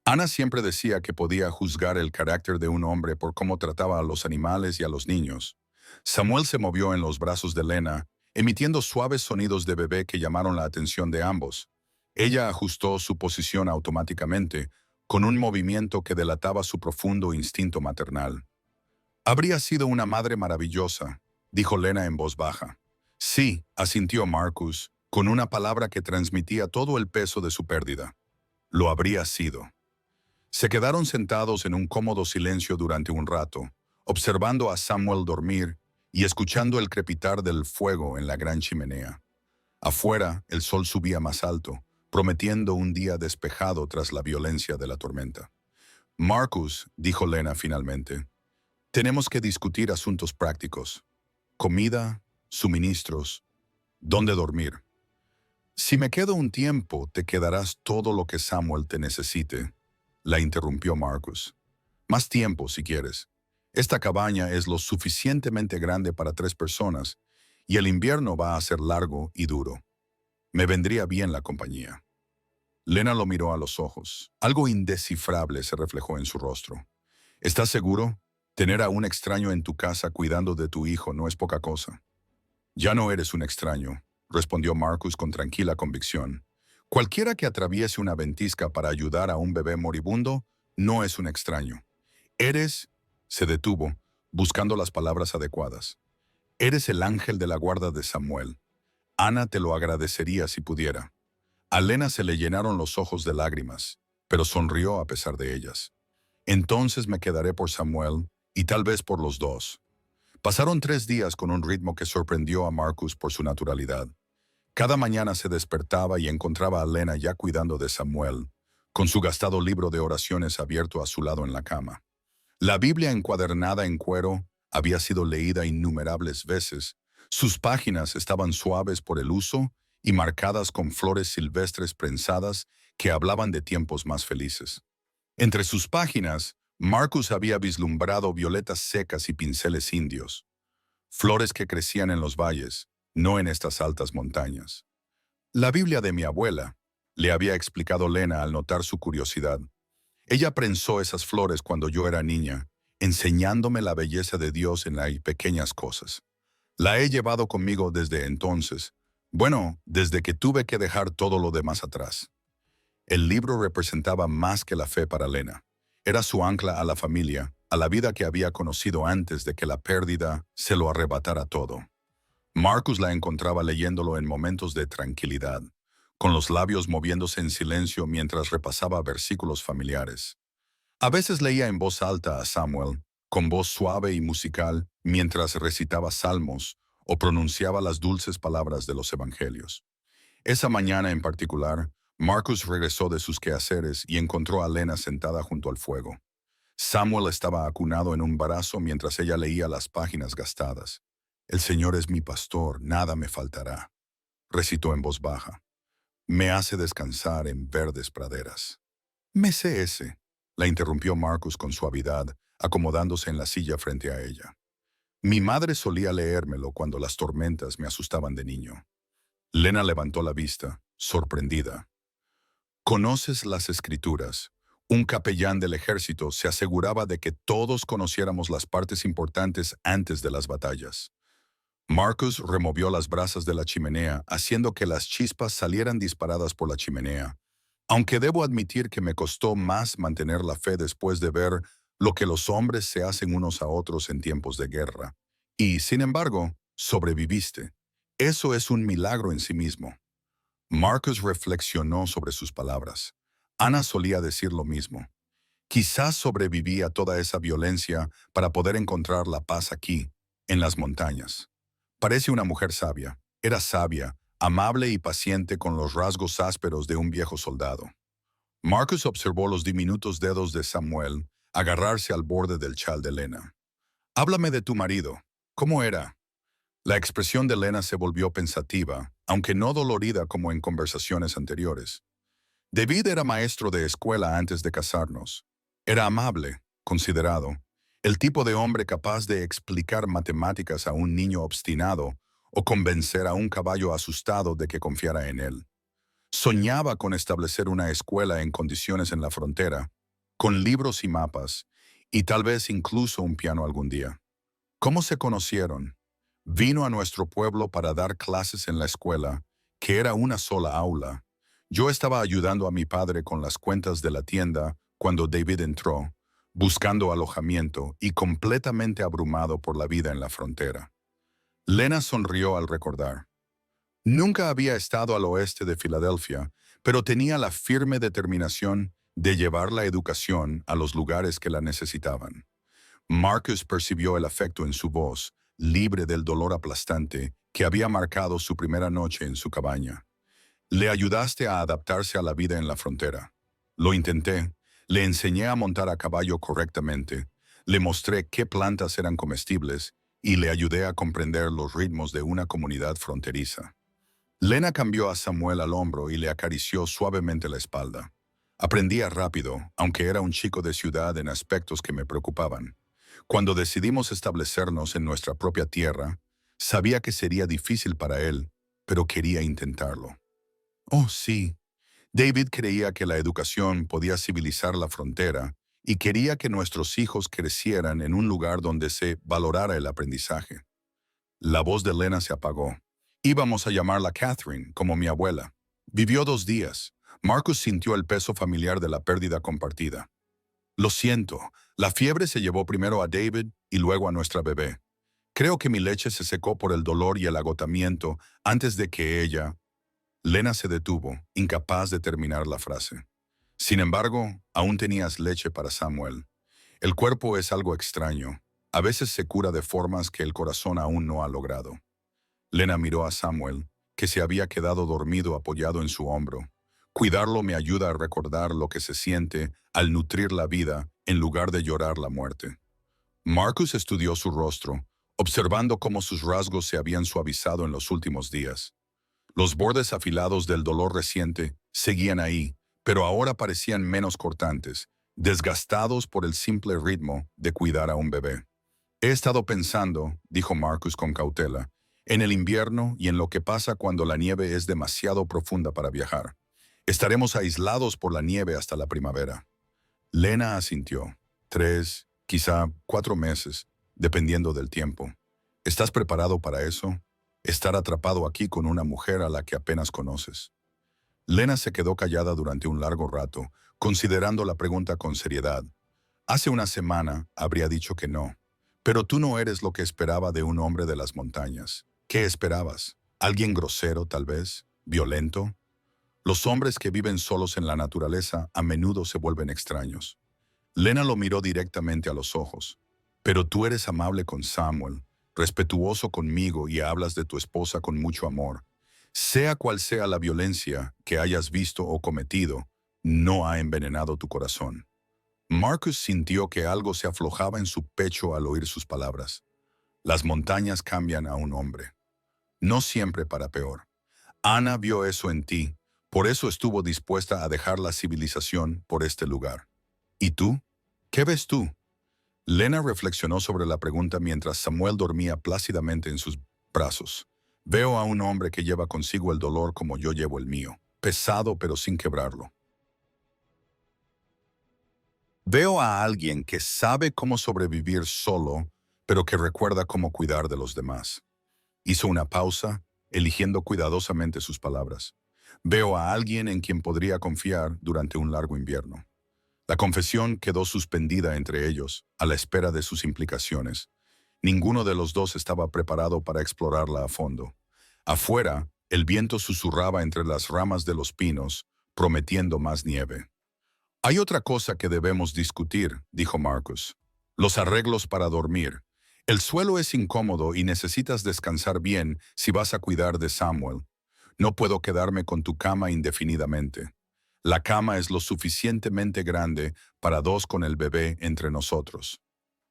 Ana siempre decía que podía juzgar el carácter de un hombre por cómo trataba a los animales y a los niños. Samuel se movió en los brazos de Lena, emitiendo suaves sonidos de bebé que llamaron la atención de ambos. Ella ajustó su posición automáticamente, con un movimiento que delataba su profundo instinto maternal. Habría sido una madre maravillosa, dijo Lena en voz baja. Sí, asintió Marcus, con una palabra que transmitía todo el peso de su pérdida. Lo habría sido. Se quedaron sentados en un cómodo silencio durante un rato, observando a Samuel dormir y escuchando el crepitar del fuego en la gran chimenea. Afuera, el sol subía más alto, prometiendo un día despejado tras la violencia de la tormenta. Marcus, dijo Lena finalmente, tenemos que discutir asuntos prácticos. Comida, suministros, dónde dormir. Si me quedo un tiempo, te quedarás todo lo que Samuel te necesite, la interrumpió Marcus. Más tiempo, si quieres. Esta cabaña es lo suficientemente grande para 3 personas, y el invierno va a ser largo y duro. Me vendría bien la compañía. Lena lo miró a los ojos. Algo indescifrable se reflejó en su rostro. ¿Estás seguro? Tener a un extraño en tu casa cuidando de tu hijo no es poca cosa. Ya no eres un extraño, respondió Marcus con tranquila convicción. Cualquiera que atraviese una ventisca para ayudar a un bebé moribundo no es un extraño. Eres, se detuvo, buscando las palabras adecuadas. Eres el ángel de la guarda de Samuel. Ana te lo agradecería si pudiera. A Lena se le llenaron los ojos de lágrimas, pero sonrió a pesar de ellas. Entonces me quedaré por Samuel y tal vez por los dos. Pasaron 3 días con un ritmo que sorprendió a Marcus por su naturalidad. Cada mañana se despertaba y encontraba a Lena ya cuidando de Samuel, con su gastado libro de oraciones abierto a su lado en la cama. La Biblia encuadernada en cuero había sido leída innumerables veces. Sus páginas estaban suaves por el uso y marcadas con flores silvestres prensadas que hablaban de tiempos más felices. Entre sus páginas, Marcus había vislumbrado violetas secas y pinceles indios, flores que crecían en los valles, no en estas altas montañas. La Biblia de mi abuela, le había explicado Lena al notar su curiosidad. Ella prensó esas flores cuando yo era niña, enseñándome la belleza de Dios en las pequeñas cosas. La he llevado conmigo desde entonces, bueno, desde que tuve que dejar todo lo demás atrás. El libro representaba más que la fe para Lena. Era su ancla a la familia, a la vida que había conocido antes de que la pérdida se lo arrebatara todo. Marcus la encontraba leyéndolo en momentos de tranquilidad, con los labios moviéndose en silencio mientras repasaba versículos familiares. A veces leía en voz alta a Samuel, con voz suave y musical, mientras recitaba salmos o pronunciaba las dulces palabras de los evangelios. Esa mañana en particular, Marcus regresó de sus quehaceres y encontró a Lena sentada junto al fuego. Samuel estaba acunado en un brazo mientras ella leía las páginas gastadas. «El Señor es mi pastor, nada me faltará», recitó en voz baja. «Me hace descansar en verdes praderas». «Me sé ese», la interrumpió Marcus con suavidad, acomodándose en la silla frente a ella. «Mi madre solía leérmelo cuando las tormentas me asustaban de niño». Lena levantó la vista, sorprendida. «¿Conoces las Escrituras?» Un capellán del ejército se aseguraba de que todos conociéramos las partes importantes antes de las batallas. Marcus removió las brasas de la chimenea, haciendo que las chispas salieran disparadas por la chimenea. Aunque debo admitir que me costó más mantener la fe después de ver lo que los hombres se hacen unos a otros en tiempos de guerra. Y, sin embargo, sobreviviste. Eso es un milagro en sí mismo. Marcus reflexionó sobre sus palabras. Ana solía decir lo mismo. Quizás sobreviví a toda esa violencia para poder encontrar la paz aquí, en las montañas. Parece una mujer sabia. Era sabia, amable y paciente con los rasgos ásperos de un viejo soldado. Marcus observó los diminutos dedos de Samuel agarrarse al borde del chal de Lena. «Háblame de tu marido. ¿Cómo era?» La expresión de Lena se volvió pensativa, aunque no dolorida como en conversaciones anteriores. David era maestro de escuela antes de casarnos. Era amable, considerado, el tipo de hombre capaz de explicar matemáticas a un niño obstinado o convencer a un caballo asustado de que confiara en él. Soñaba con establecer una escuela en condiciones en la frontera, con libros y mapas, y tal vez incluso un piano algún día. ¿Cómo se conocieron? Vino a nuestro pueblo para dar clases en la escuela, que era una sola aula. Yo estaba ayudando a mi padre con las cuentas de la tienda cuando David entró, buscando alojamiento y completamente abrumado por la vida en la frontera. Lena sonrió al recordar. Nunca había estado al oeste de Filadelfia, pero tenía la firme determinación de llevar la educación a los lugares que la necesitaban. Marcus percibió el afecto en su voz, libre del dolor aplastante que había marcado su primera noche en su cabaña. Le ayudaste a adaptarse a la vida en la frontera. Lo intenté, le enseñé a montar a caballo correctamente, le mostré qué plantas eran comestibles y le ayudé a comprender los ritmos de una comunidad fronteriza. Lena cambió a Samuel al hombro y le acarició suavemente la espalda. Aprendía rápido, aunque era un chico de ciudad en aspectos que me preocupaban. Cuando decidimos establecernos en nuestra propia tierra, sabía que sería difícil para él, pero quería intentarlo. Oh, sí. David creía que la educación podía civilizar la frontera y quería que nuestros hijos crecieran en un lugar donde se valorara el aprendizaje. La voz de Lena se apagó. Íbamos a llamarla Catherine, como mi abuela. Vivió 2 días. Marcus sintió el peso familiar de la pérdida compartida. Lo siento, la fiebre se llevó primero a David y luego a nuestra bebé. Creo que mi leche se secó por el dolor y el agotamiento antes de que ella... Lena se detuvo, incapaz de terminar la frase. Sin embargo, aún tenías leche para Samuel. El cuerpo es algo extraño. A veces se cura de formas que el corazón aún no ha logrado. Lena miró a Samuel, que se había quedado dormido apoyado en su hombro. Cuidarlo me ayuda a recordar lo que se siente al nutrir la vida en lugar de llorar la muerte. Marcus estudió su rostro, observando cómo sus rasgos se habían suavizado en los últimos días. Los bordes afilados del dolor reciente seguían ahí, pero ahora parecían menos cortantes, desgastados por el simple ritmo de cuidar a un bebé. He estado pensando, dijo Marcus con cautela, en el invierno y en lo que pasa cuando la nieve es demasiado profunda para viajar. Estaremos aislados por la nieve hasta la primavera. Lena asintió. 3, quizá 4 meses, dependiendo del tiempo. ¿Estás preparado para eso? Estar atrapado aquí con una mujer a la que apenas conoces. Lena se quedó callada durante un largo rato, considerando la pregunta con seriedad. Hace una semana habría dicho que no. Pero tú no eres lo que esperaba de un hombre de las montañas. ¿Qué esperabas? ¿Alguien grosero, tal vez? ¿Violento? Los hombres que viven solos en la naturaleza a menudo se vuelven extraños. Lena lo miró directamente a los ojos. Pero tú eres amable con Samuel, respetuoso conmigo y hablas de tu esposa con mucho amor. Sea cual sea la violencia que hayas visto o cometido, no ha envenenado tu corazón. Marcus sintió que algo se aflojaba en su pecho al oír sus palabras. Las montañas cambian a un hombre. No siempre para peor. Ana vio eso en ti, por eso estuvo dispuesta a dejar la civilización por este lugar. ¿Y tú? ¿Qué ves tú? Lena reflexionó sobre la pregunta mientras Samuel dormía plácidamente en sus brazos. Veo a un hombre que lleva consigo el dolor como yo llevo el mío, pesado pero sin quebrarlo. Veo a alguien que sabe cómo sobrevivir solo, pero que recuerda cómo cuidar de los demás. Hizo una pausa, eligiendo cuidadosamente sus palabras. Veo a alguien en quien podría confiar durante un largo invierno. La confesión quedó suspendida entre ellos, a la espera de sus implicaciones. Ninguno de los dos estaba preparado para explorarla a fondo. Afuera, el viento susurraba entre las ramas de los pinos, prometiendo más nieve. Hay otra cosa que debemos discutir, dijo Marcus. Los arreglos para dormir. El suelo es incómodo y necesitas descansar bien si vas a cuidar de Samuel. No puedo quedarme con tu cama indefinidamente. La cama es lo suficientemente grande para dos con el bebé entre nosotros,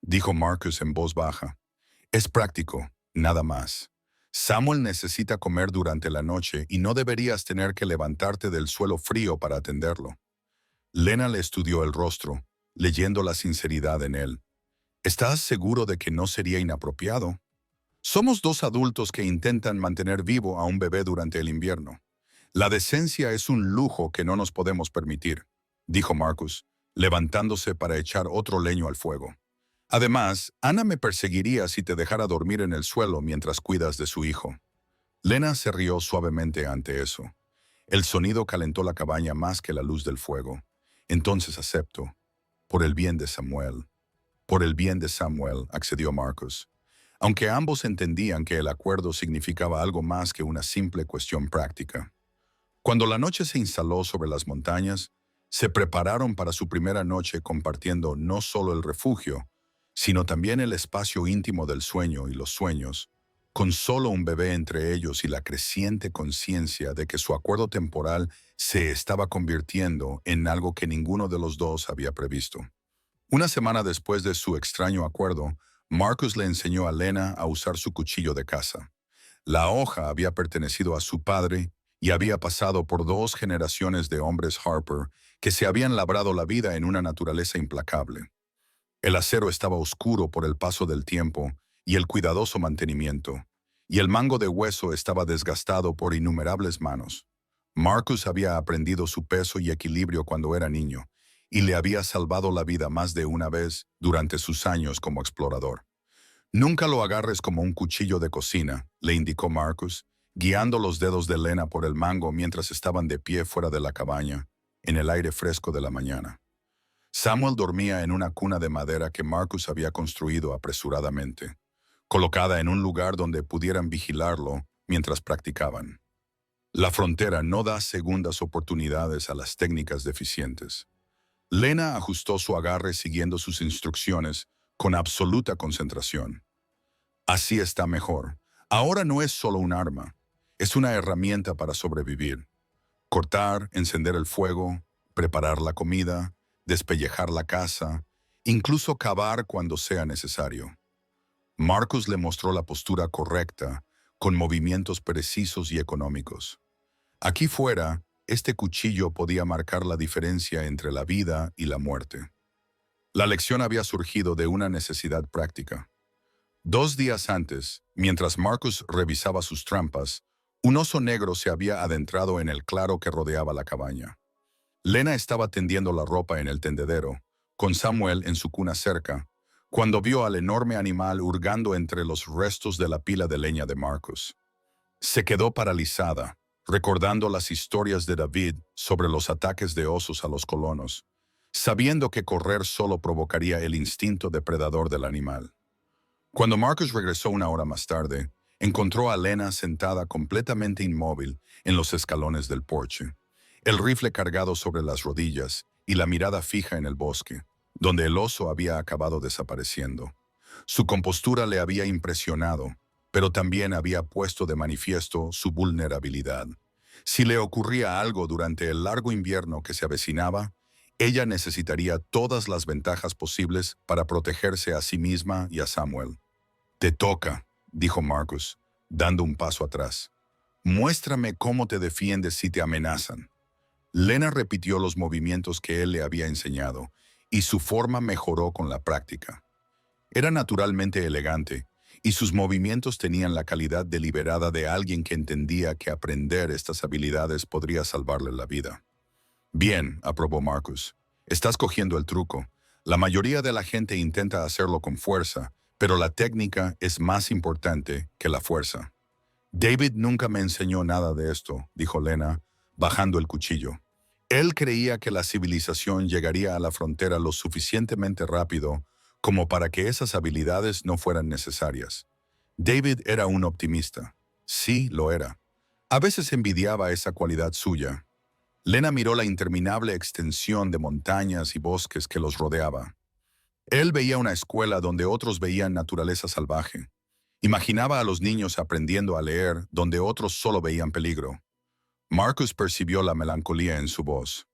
dijo Marcus en voz baja. Es práctico, nada más. Samuel necesita comer durante la noche y no deberías tener que levantarte del suelo frío para atenderlo. Lena le estudió el rostro, leyendo la sinceridad en él. ¿Estás seguro de que no sería inapropiado? Somos dos adultos que intentan mantener vivo a un bebé durante el invierno. La decencia es un lujo que no nos podemos permitir, dijo Marcus, levantándose para echar otro leño al fuego. Además, Ana me perseguiría si te dejara dormir en el suelo mientras cuidas de su hijo. Lena se rió suavemente ante eso. El sonido calentó la cabaña más que la luz del fuego. Entonces acepto. Por el bien de Samuel. Por el bien de Samuel, accedió Marcus. Aunque ambos entendían que el acuerdo significaba algo más que una simple cuestión práctica. Cuando la noche se instaló sobre las montañas, se prepararon para su primera noche compartiendo no solo el refugio, sino también el espacio íntimo del sueño y los sueños, con solo un bebé entre ellos y la creciente conciencia de que su acuerdo temporal se estaba convirtiendo en algo que ninguno de los dos había previsto. Una semana después de su extraño acuerdo, Marcus le enseñó a Lena a usar su cuchillo de caza. La hoja había pertenecido a su padre y había pasado por 2 generaciones de hombres Harper que se habían labrado la vida en una naturaleza implacable. El acero estaba oscuro por el paso del tiempo y el cuidadoso mantenimiento, y el mango de hueso estaba desgastado por innumerables manos. Marcus había aprendido su peso y equilibrio cuando era niño, y le había salvado la vida más de una vez durante sus años como explorador. Nunca lo agarres como un cuchillo de cocina, le indicó Marcus, guiando los dedos de Lena por el mango mientras estaban de pie fuera de la cabaña, en el aire fresco de la mañana. Samuel dormía en una cuna de madera que Marcus había construido apresuradamente, colocada en un lugar donde pudieran vigilarlo mientras practicaban. La frontera no da segundas oportunidades a las técnicas deficientes. Lena ajustó su agarre siguiendo sus instrucciones con absoluta concentración. Así está mejor. Ahora no es solo un arma, es una herramienta para sobrevivir. Cortar, encender el fuego, preparar la comida, despellejar la casa, incluso cavar cuando sea necesario. Marcus le mostró la postura correcta, con movimientos precisos y económicos. Aquí fuera, este cuchillo podía marcar la diferencia entre la vida y la muerte. La lección había surgido de una necesidad práctica. 2 días antes, mientras Marcus revisaba sus trampas, un oso negro se había adentrado en el claro que rodeaba la cabaña. Lena estaba tendiendo la ropa en el tendedero, con Samuel en su cuna cerca, cuando vio al enorme animal hurgando entre los restos de la pila de leña de Marcus. Se quedó paralizada, recordando las historias de David sobre los ataques de osos a los colonos, sabiendo que correr solo provocaría el instinto depredador del animal. Cuando Marcus regresó una hora más tarde, encontró a Lena sentada completamente inmóvil en los escalones del porche, el rifle cargado sobre las rodillas y la mirada fija en el bosque, donde el oso había acabado desapareciendo. Su compostura le había impresionado, pero también había puesto de manifiesto su vulnerabilidad. Si le ocurría algo durante el largo invierno que se avecinaba, ella necesitaría todas las ventajas posibles para protegerse a sí misma y a Samuel. «Te toca», dijo Marcus, dando un paso atrás. «Muéstrame cómo te defiendes si te amenazan». Lena repitió los movimientos que él le había enseñado, y su forma mejoró con la práctica. Era naturalmente elegante, y sus movimientos tenían la calidad deliberada de alguien que entendía que aprender estas habilidades podría salvarle la vida. «Bien», aprobó Marcus. «Estás cogiendo el truco. La mayoría de la gente intenta hacerlo con fuerza, pero la técnica es más importante que la fuerza». «David nunca me enseñó nada de esto», dijo Lena, bajando el cuchillo. Él creía que la civilización llegaría a la frontera lo suficientemente rápido como para que esas habilidades no fueran necesarias. David era un optimista. Sí, lo era. A veces envidiaba esa cualidad suya. Lena miró la interminable extensión de montañas y bosques que los rodeaba. Él veía una escuela donde otros veían naturaleza salvaje. Imaginaba a los niños aprendiendo a leer donde otros solo veían peligro. Marcus percibió la melancolía en su voz.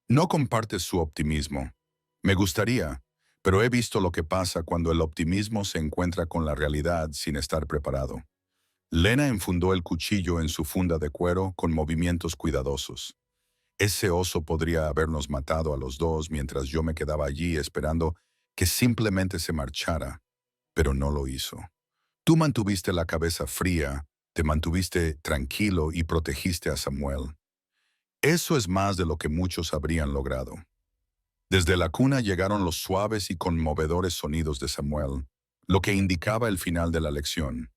No compartes su optimismo. Me gustaría, pero he visto lo que pasa cuando el optimismo se encuentra con la realidad sin estar preparado. Lena enfundó el cuchillo en su funda de cuero con movimientos cuidadosos. Ese oso podría habernos matado a los dos mientras yo me quedaba allí esperando que simplemente se marchara, pero no lo hizo. Tú mantuviste la cabeza fría, te mantuviste tranquilo y protegiste a Samuel. Eso es más de lo que muchos habrían logrado. Desde la cuna llegaron los suaves y conmovedores sonidos de Samuel, lo que indicaba el final de la lección.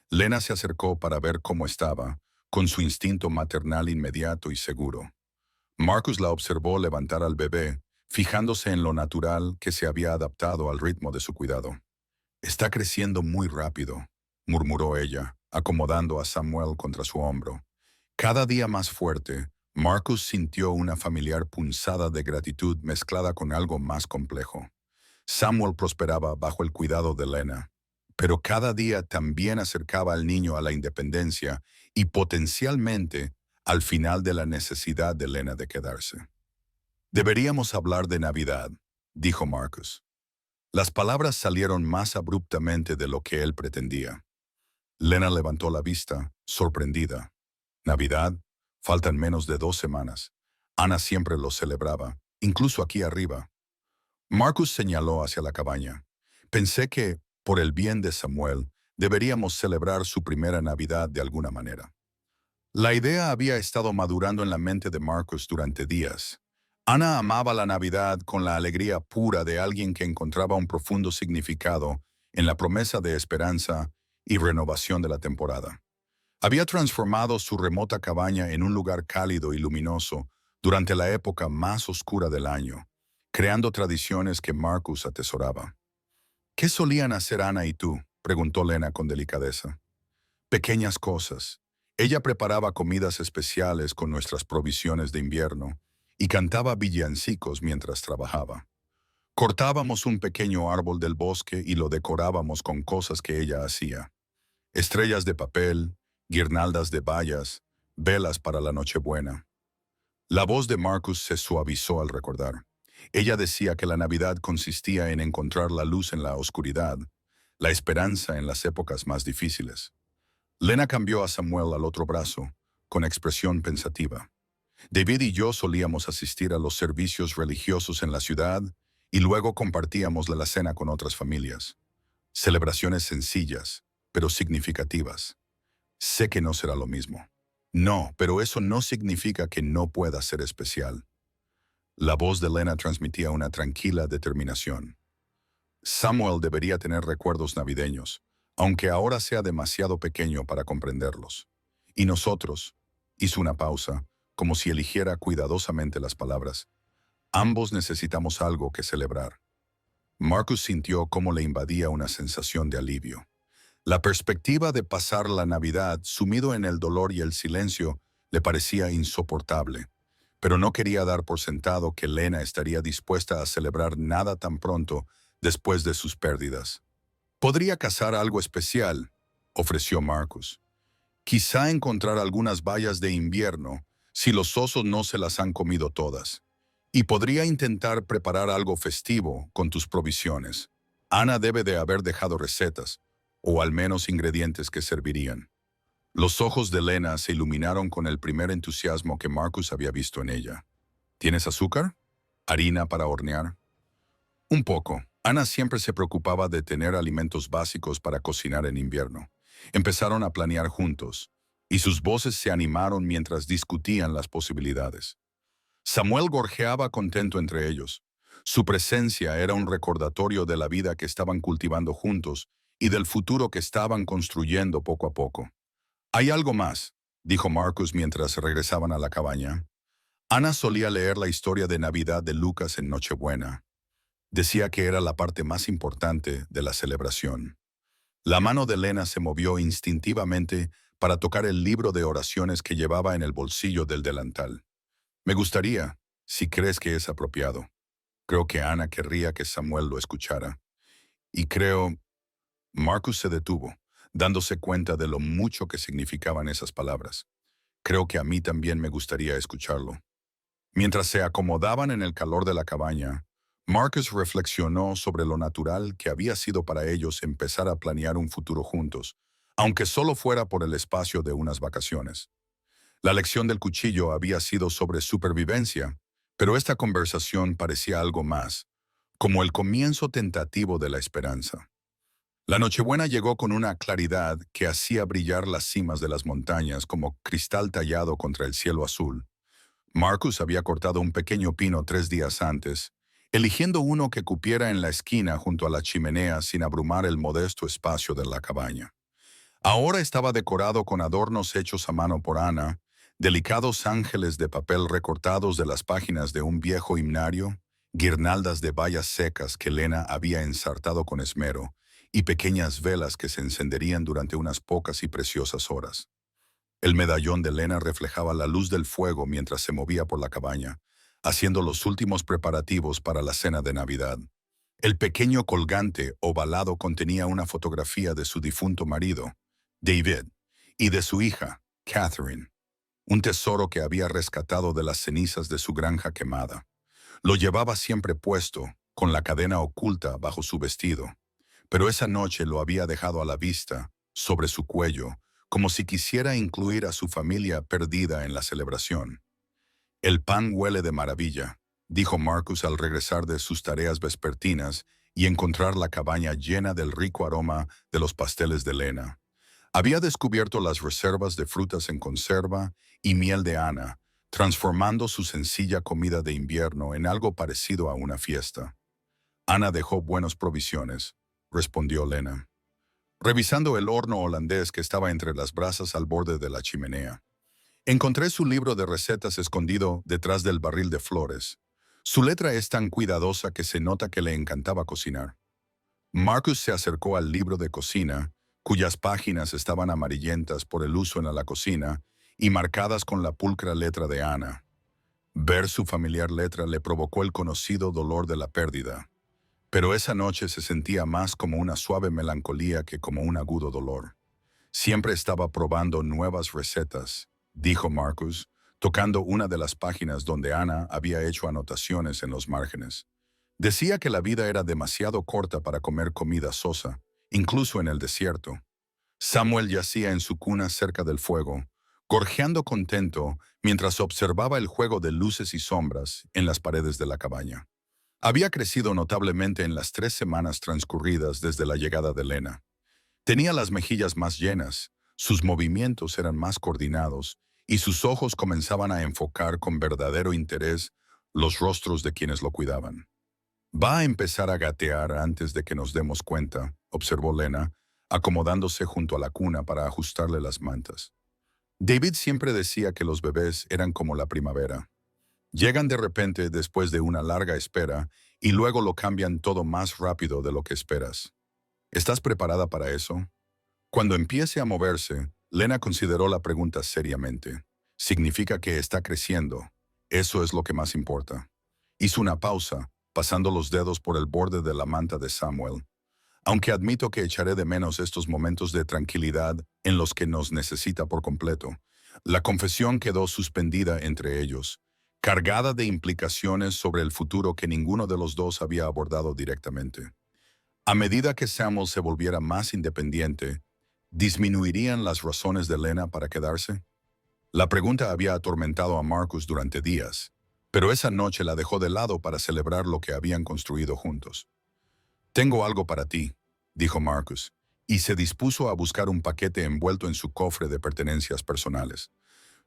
Lena se acercó para ver cómo estaba, con su instinto maternal inmediato y seguro. Marcus la observó levantar al bebé, fijándose en lo natural que se había adaptado al ritmo de su cuidado. Está creciendo muy rápido, murmuró ella, acomodando a Samuel contra su hombro. Cada día más fuerte, Marcus sintió una familiar punzada de gratitud mezclada con algo más complejo. Samuel prosperaba bajo el cuidado de Lena, pero cada día también acercaba al niño a la independencia y potencialmente al final de la necesidad de Lena de quedarse. Deberíamos hablar de Navidad, dijo Marcus. Las palabras salieron más abruptamente de lo que él pretendía. Lena levantó la vista, sorprendida. Navidad, faltan menos de 2 semanas. Ana siempre lo celebraba, incluso aquí arriba. Marcus señaló hacia la cabaña. Pensé que, por el bien de Samuel, deberíamos celebrar su primera Navidad de alguna manera. La idea había estado madurando en la mente de Marcus durante días. Ana amaba la Navidad con la alegría pura de alguien que encontraba un profundo significado en la promesa de esperanza y renovación de la temporada. Había transformado su remota cabaña en un lugar cálido y luminoso durante la época más oscura del año, creando tradiciones que Marcus atesoraba. ¿Qué solían hacer Ana y tú?, preguntó Lena con delicadeza. Pequeñas cosas. Ella preparaba comidas especiales con nuestras provisiones de invierno y cantaba villancicos mientras trabajaba. Cortábamos un pequeño árbol del bosque y lo decorábamos con cosas que ella hacía. Estrellas de papel, guirnaldas de bayas, velas para la Nochebuena. La voz de Marcus se suavizó al recordar. Ella decía que la Navidad consistía en encontrar la luz en la oscuridad, la esperanza en las épocas más difíciles. Lena cambió a Samuel al otro brazo, con expresión pensativa. David y yo solíamos asistir a los servicios religiosos en la ciudad y luego compartíamos la cena con otras familias. Celebraciones sencillas, pero significativas. Sé que no será lo mismo. No, pero eso no significa que no pueda ser especial. La voz de Lena transmitía una tranquila determinación. Samuel debería tener recuerdos navideños, aunque ahora sea demasiado pequeño para comprenderlos. Y nosotros, hizo una pausa, como si eligiera cuidadosamente las palabras, ambos necesitamos algo que celebrar. Marcus sintió cómo le invadía una sensación de alivio. La perspectiva de pasar la Navidad sumido en el dolor y el silencio le parecía insoportable, pero no quería dar por sentado que Lena estaría dispuesta a celebrar nada tan pronto después de sus pérdidas. Podría cazar algo especial, ofreció Marcus. Quizá encontrar algunas bayas de invierno, si los osos no se las han comido todas. Y podría intentar preparar algo festivo con tus provisiones. Ana debe de haber dejado recetas, o al menos ingredientes que servirían. Los ojos de Lena se iluminaron con el primer entusiasmo que Marcus había visto en ella. ¿Tienes azúcar? ¿Harina para hornear? Un poco. Ana siempre se preocupaba de tener alimentos básicos para cocinar en invierno. Empezaron a planear juntos, y sus voces se animaron mientras discutían las posibilidades. Samuel gorjeaba contento entre ellos. Su presencia era un recordatorio de la vida que estaban cultivando juntos y del futuro que estaban construyendo poco a poco. «Hay algo más», dijo Marcus mientras regresaban a la cabaña. Ana solía leer la historia de Navidad de Lucas en Nochebuena. Decía que era la parte más importante de la celebración. La mano de Lena se movió instintivamente para tocar el libro de oraciones que llevaba en el bolsillo del delantal. «Me gustaría, si crees que es apropiado». Creo que Ana querría que Samuel lo escuchara. Y creo... Marcus se detuvo, dándose cuenta de lo mucho que significaban esas palabras. Creo que a mí también me gustaría escucharlo. Mientras se acomodaban en el calor de la cabaña, Marcus reflexionó sobre lo natural que había sido para ellos empezar a planear un futuro juntos, aunque solo fuera por el espacio de unas vacaciones. La lección del cuchillo había sido sobre supervivencia, pero esta conversación parecía algo más, como el comienzo tentativo de la esperanza. La Nochebuena llegó con una claridad que hacía brillar las cimas de las montañas como cristal tallado contra el cielo azul. Marcus había cortado un pequeño pino 3 días antes, eligiendo uno que cupiera en la esquina junto a la chimenea sin abrumar el modesto espacio de la cabaña. Ahora estaba decorado con adornos hechos a mano por Ana, delicados ángeles de papel recortados de las páginas de un viejo himnario, guirnaldas de bayas secas que Lena había ensartado con esmero, y pequeñas velas que se encenderían durante unas pocas y preciosas horas. El medallón de Lena reflejaba la luz del fuego mientras se movía por la cabaña, haciendo los últimos preparativos para la cena de Navidad. El pequeño colgante ovalado contenía una fotografía de su difunto marido, David, y de su hija, Catherine, un tesoro que había rescatado de las cenizas de su granja quemada. Lo llevaba siempre puesto, con la cadena oculta bajo su vestido, pero esa noche lo había dejado a la vista, sobre su cuello, como si quisiera incluir a su familia perdida en la celebración. «El pan huele de maravilla», dijo Marcus al regresar de sus tareas vespertinas y encontrar la cabaña llena del rico aroma de los pasteles de Lena. Había descubierto las reservas de frutas en conserva y miel de Ana, transformando su sencilla comida de invierno en algo parecido a una fiesta. «Ana dejó buenas provisiones», respondió Lena, revisando el horno holandés que estaba entre las brasas al borde de la chimenea. «Encontré su libro de recetas escondido detrás del barril de flores. Su letra es tan cuidadosa que se nota que le encantaba cocinar». Marcus se acercó al libro de cocina, cuyas páginas estaban amarillentas por el uso en la cocina y marcadas con la pulcra letra de Ana. Ver su familiar letra le provocó el conocido dolor de la pérdida, pero esa noche se sentía más como una suave melancolía que como un agudo dolor. «Siempre estaba probando nuevas recetas», dijo Marcus, tocando una de las páginas donde Ana había hecho anotaciones en los márgenes. Decía que la vida era demasiado corta para comer comida sosa, incluso en el desierto. Samuel yacía en su cuna cerca del fuego, gorjeando contento mientras observaba el juego de luces y sombras en las paredes de la cabaña. Había crecido notablemente en las 3 semanas transcurridas desde la llegada de Lena. Tenía las mejillas más llenas, sus movimientos eran más coordinados y sus ojos comenzaban a enfocar con verdadero interés los rostros de quienes lo cuidaban. «Va a empezar a gatear antes de que nos demos cuenta», observó Lena, acomodándose junto a la cuna para ajustarle las mantas. David siempre decía que los bebés eran como la primavera. Llegan de repente después de una larga espera y luego lo cambian todo más rápido de lo que esperas. ¿Estás preparada para eso? Cuando empiece a moverse, Lena consideró la pregunta seriamente. «Significa que está creciendo. Eso es lo que más importa». Hizo una pausa, pasando los dedos por el borde de la manta de Samuel. «Aunque admito que echaré de menos estos momentos de tranquilidad en los que nos necesita por completo». La confesión quedó suspendida entre ellos, cargada de implicaciones sobre el futuro que ninguno de los dos había abordado directamente. A medida que Samuel se volviera más independiente, ¿disminuirían las razones de Lena para quedarse? La pregunta había atormentado a Marcus durante días, pero esa noche la dejó de lado para celebrar lo que habían construido juntos. «Tengo algo para ti», dijo Marcus, y se dispuso a buscar un paquete envuelto en su cofre de pertenencias personales.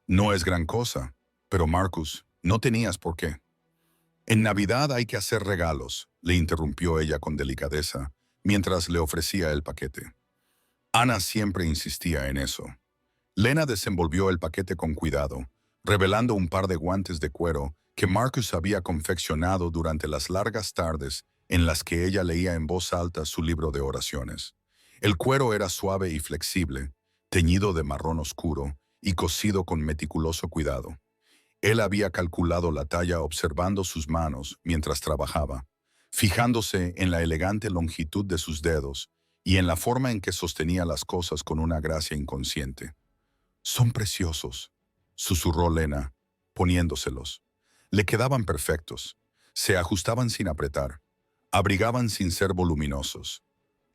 «No es gran cosa, pero Marcus, no tenías por qué». «En Navidad hay que hacer regalos», le interrumpió ella con delicadeza, mientras le ofrecía el paquete. Ana siempre insistía en eso. Lena desenvolvió el paquete con cuidado, revelando un par de guantes de cuero que Marcus había confeccionado durante las largas tardes en las que ella leía en voz alta su libro de oraciones. El cuero era suave y flexible, teñido de marrón oscuro y cosido con meticuloso cuidado. Él había calculado la talla observando sus manos mientras trabajaba, fijándose en la elegante longitud de sus dedos y en la forma en que sostenía las cosas con una gracia inconsciente. «Son preciosos», susurró Lena, poniéndoselos. Le quedaban perfectos. Se ajustaban sin apretar. Abrigaban sin ser voluminosos.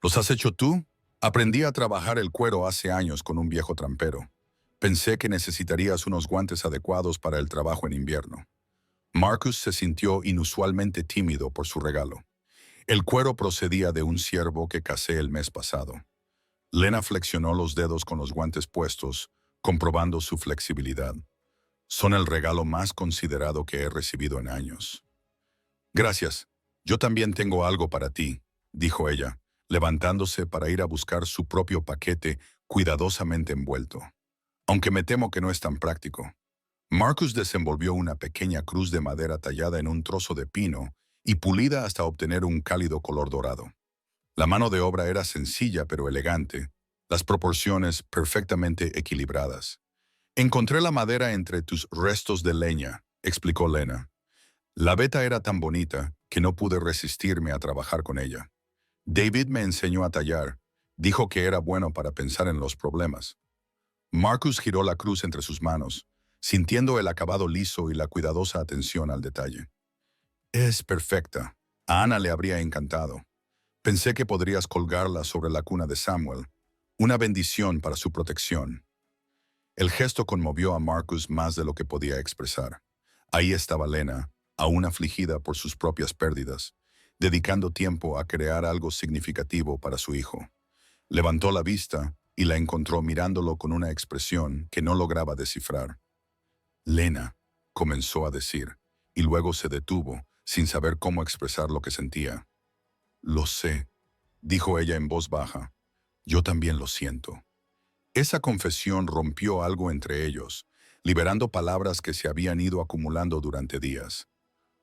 ¿Los has hecho tú? Aprendí a trabajar el cuero hace años con un viejo trampero. Pensé que necesitarías unos guantes adecuados para el trabajo en invierno. Marcus se sintió inusualmente tímido por su regalo. El cuero procedía de un ciervo que casé el mes pasado. Lena flexionó los dedos con los guantes puestos, comprobando su flexibilidad. Son el regalo más considerado que he recibido en años. Gracias. Yo también tengo algo para ti, dijo ella, levantándose para ir a buscar su propio paquete cuidadosamente envuelto. Aunque me temo que no es tan práctico. Marcus desenvolvió una pequeña cruz de madera tallada en un trozo de pino y pulida hasta obtener un cálido color dorado. La mano de obra era sencilla pero elegante, las proporciones perfectamente equilibradas. Encontré la madera entre tus restos de leña, explicó Lena. La veta era tan bonita que no pude resistirme a trabajar con ella. David me enseñó a tallar. Dijo que era bueno para pensar en los problemas. Marcus giró la cruz entre sus manos, sintiendo el acabado liso y la cuidadosa atención al detalle. Es perfecta. A Ana le habría encantado. Pensé que podrías colgarla sobre la cuna de Samuel, una bendición para su protección. El gesto conmovió a Marcus más de lo que podía expresar. Ahí estaba Lena, aún afligida por sus propias pérdidas, dedicando tiempo a crear algo significativo para su hijo. Levantó la vista y la encontró mirándolo con una expresión que no lograba descifrar. Lena, comenzó a decir, y luego se detuvo, sin saber cómo expresar lo que sentía. Lo sé, dijo ella en voz baja. Yo también lo siento. Esa confesión rompió algo entre ellos, liberando palabras que se habían ido acumulando durante días.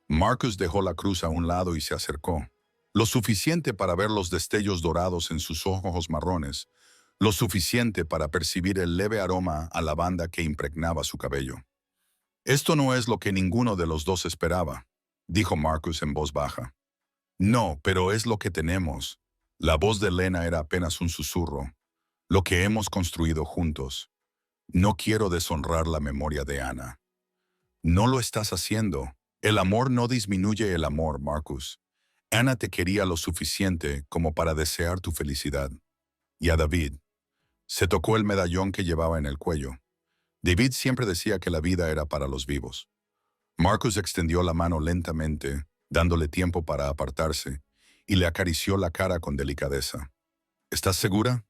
Marcus dejó la cruz a un lado y se acercó. Lo suficiente para ver los destellos dorados en sus ojos marrones, lo suficiente para percibir el leve aroma a lavanda que impregnaba su cabello. Esto no es lo que ninguno de los dos esperaba, dijo Marcus en voz baja. No, pero es lo que tenemos. La voz de Lena era apenas un susurro. Lo que hemos construido juntos. No quiero deshonrar la memoria de Ana. No lo estás haciendo. El amor no disminuye el amor, Marcus. Ana te quería lo suficiente como para desear tu felicidad. Y a David. Se tocó el medallón que llevaba en el cuello. David siempre decía que la vida era para los vivos. Marcus extendió la mano lentamente, dándole tiempo para apartarse, y le acarició la cara con delicadeza. ¿Estás segura?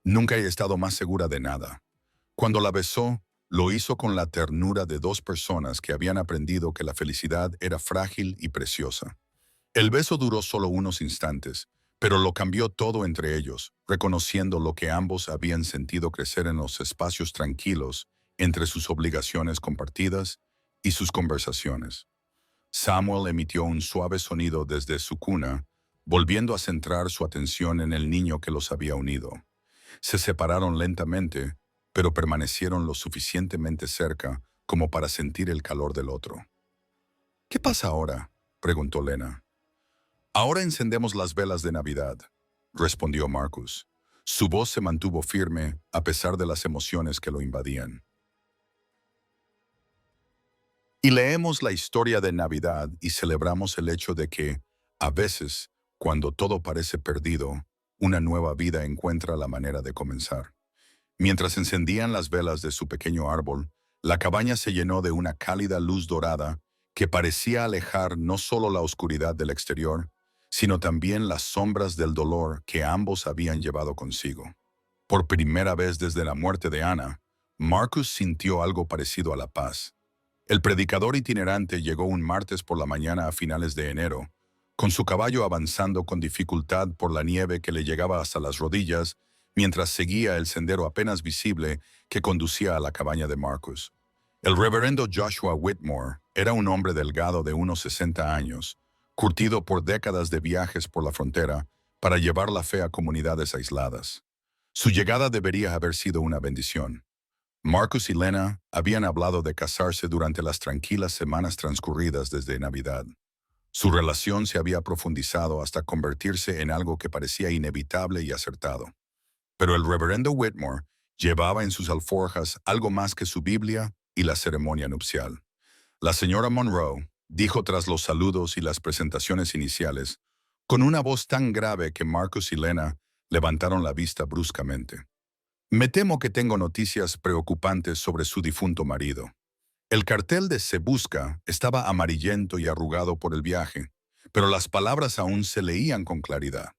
Nunca he estado más segura de nada. Cuando la besó, lo hizo con la ternura de dos personas que habían aprendido que la felicidad era frágil y preciosa. El beso duró solo unos instantes, pero lo cambió todo entre ellos, reconociendo lo que ambos habían sentido crecer en los espacios tranquilos entre sus obligaciones compartidas y sus conversaciones. Samuel emitió un suave sonido desde su cuna, volviendo a centrar su atención en el niño que los había unido. Se separaron lentamente, pero permanecieron lo suficientemente cerca como para sentir el calor del otro. ¿Qué pasa ahora?, preguntó Lena. Ahora encendemos las velas de Navidad, respondió Marcus. Su voz se mantuvo firme a pesar de las emociones que lo invadían. Y leemos la historia de Navidad y celebramos el hecho de que, a veces, cuando todo parece perdido, una nueva vida encuentra la manera de comenzar. Mientras encendían las velas de su pequeño árbol, la cabaña se llenó de una cálida luz dorada que parecía alejar no solo la oscuridad del exterior, sino también las sombras del dolor que ambos habían llevado consigo. Por primera vez desde la muerte de Ana, Marcus sintió algo parecido a la paz. El predicador itinerante llegó un martes por la mañana a finales de enero, con su caballo avanzando con dificultad por la nieve que le llegaba hasta las rodillas, mientras seguía el sendero apenas visible que conducía a la cabaña de Marcus. El reverendo Joshua Whitmore era un hombre delgado de unos 60 años, curtido por décadas de viajes por la frontera para llevar la fe a comunidades aisladas. Su llegada debería haber sido una bendición. Marcus y Lena habían hablado de casarse durante las tranquilas semanas transcurridas desde Navidad. Su relación se había profundizado hasta convertirse en algo que parecía inevitable y acertado. Pero el reverendo Whitmore llevaba en sus alforjas algo más que su Biblia y la ceremonia nupcial. La señora Monroe dijo tras los saludos y las presentaciones iniciales, con una voz tan grave que Marcus y Lena levantaron la vista bruscamente. Me temo que tengo noticias preocupantes sobre su difunto marido. El cartel de Se Busca estaba amarillento y arrugado por el viaje, pero las palabras aún se leían con claridad.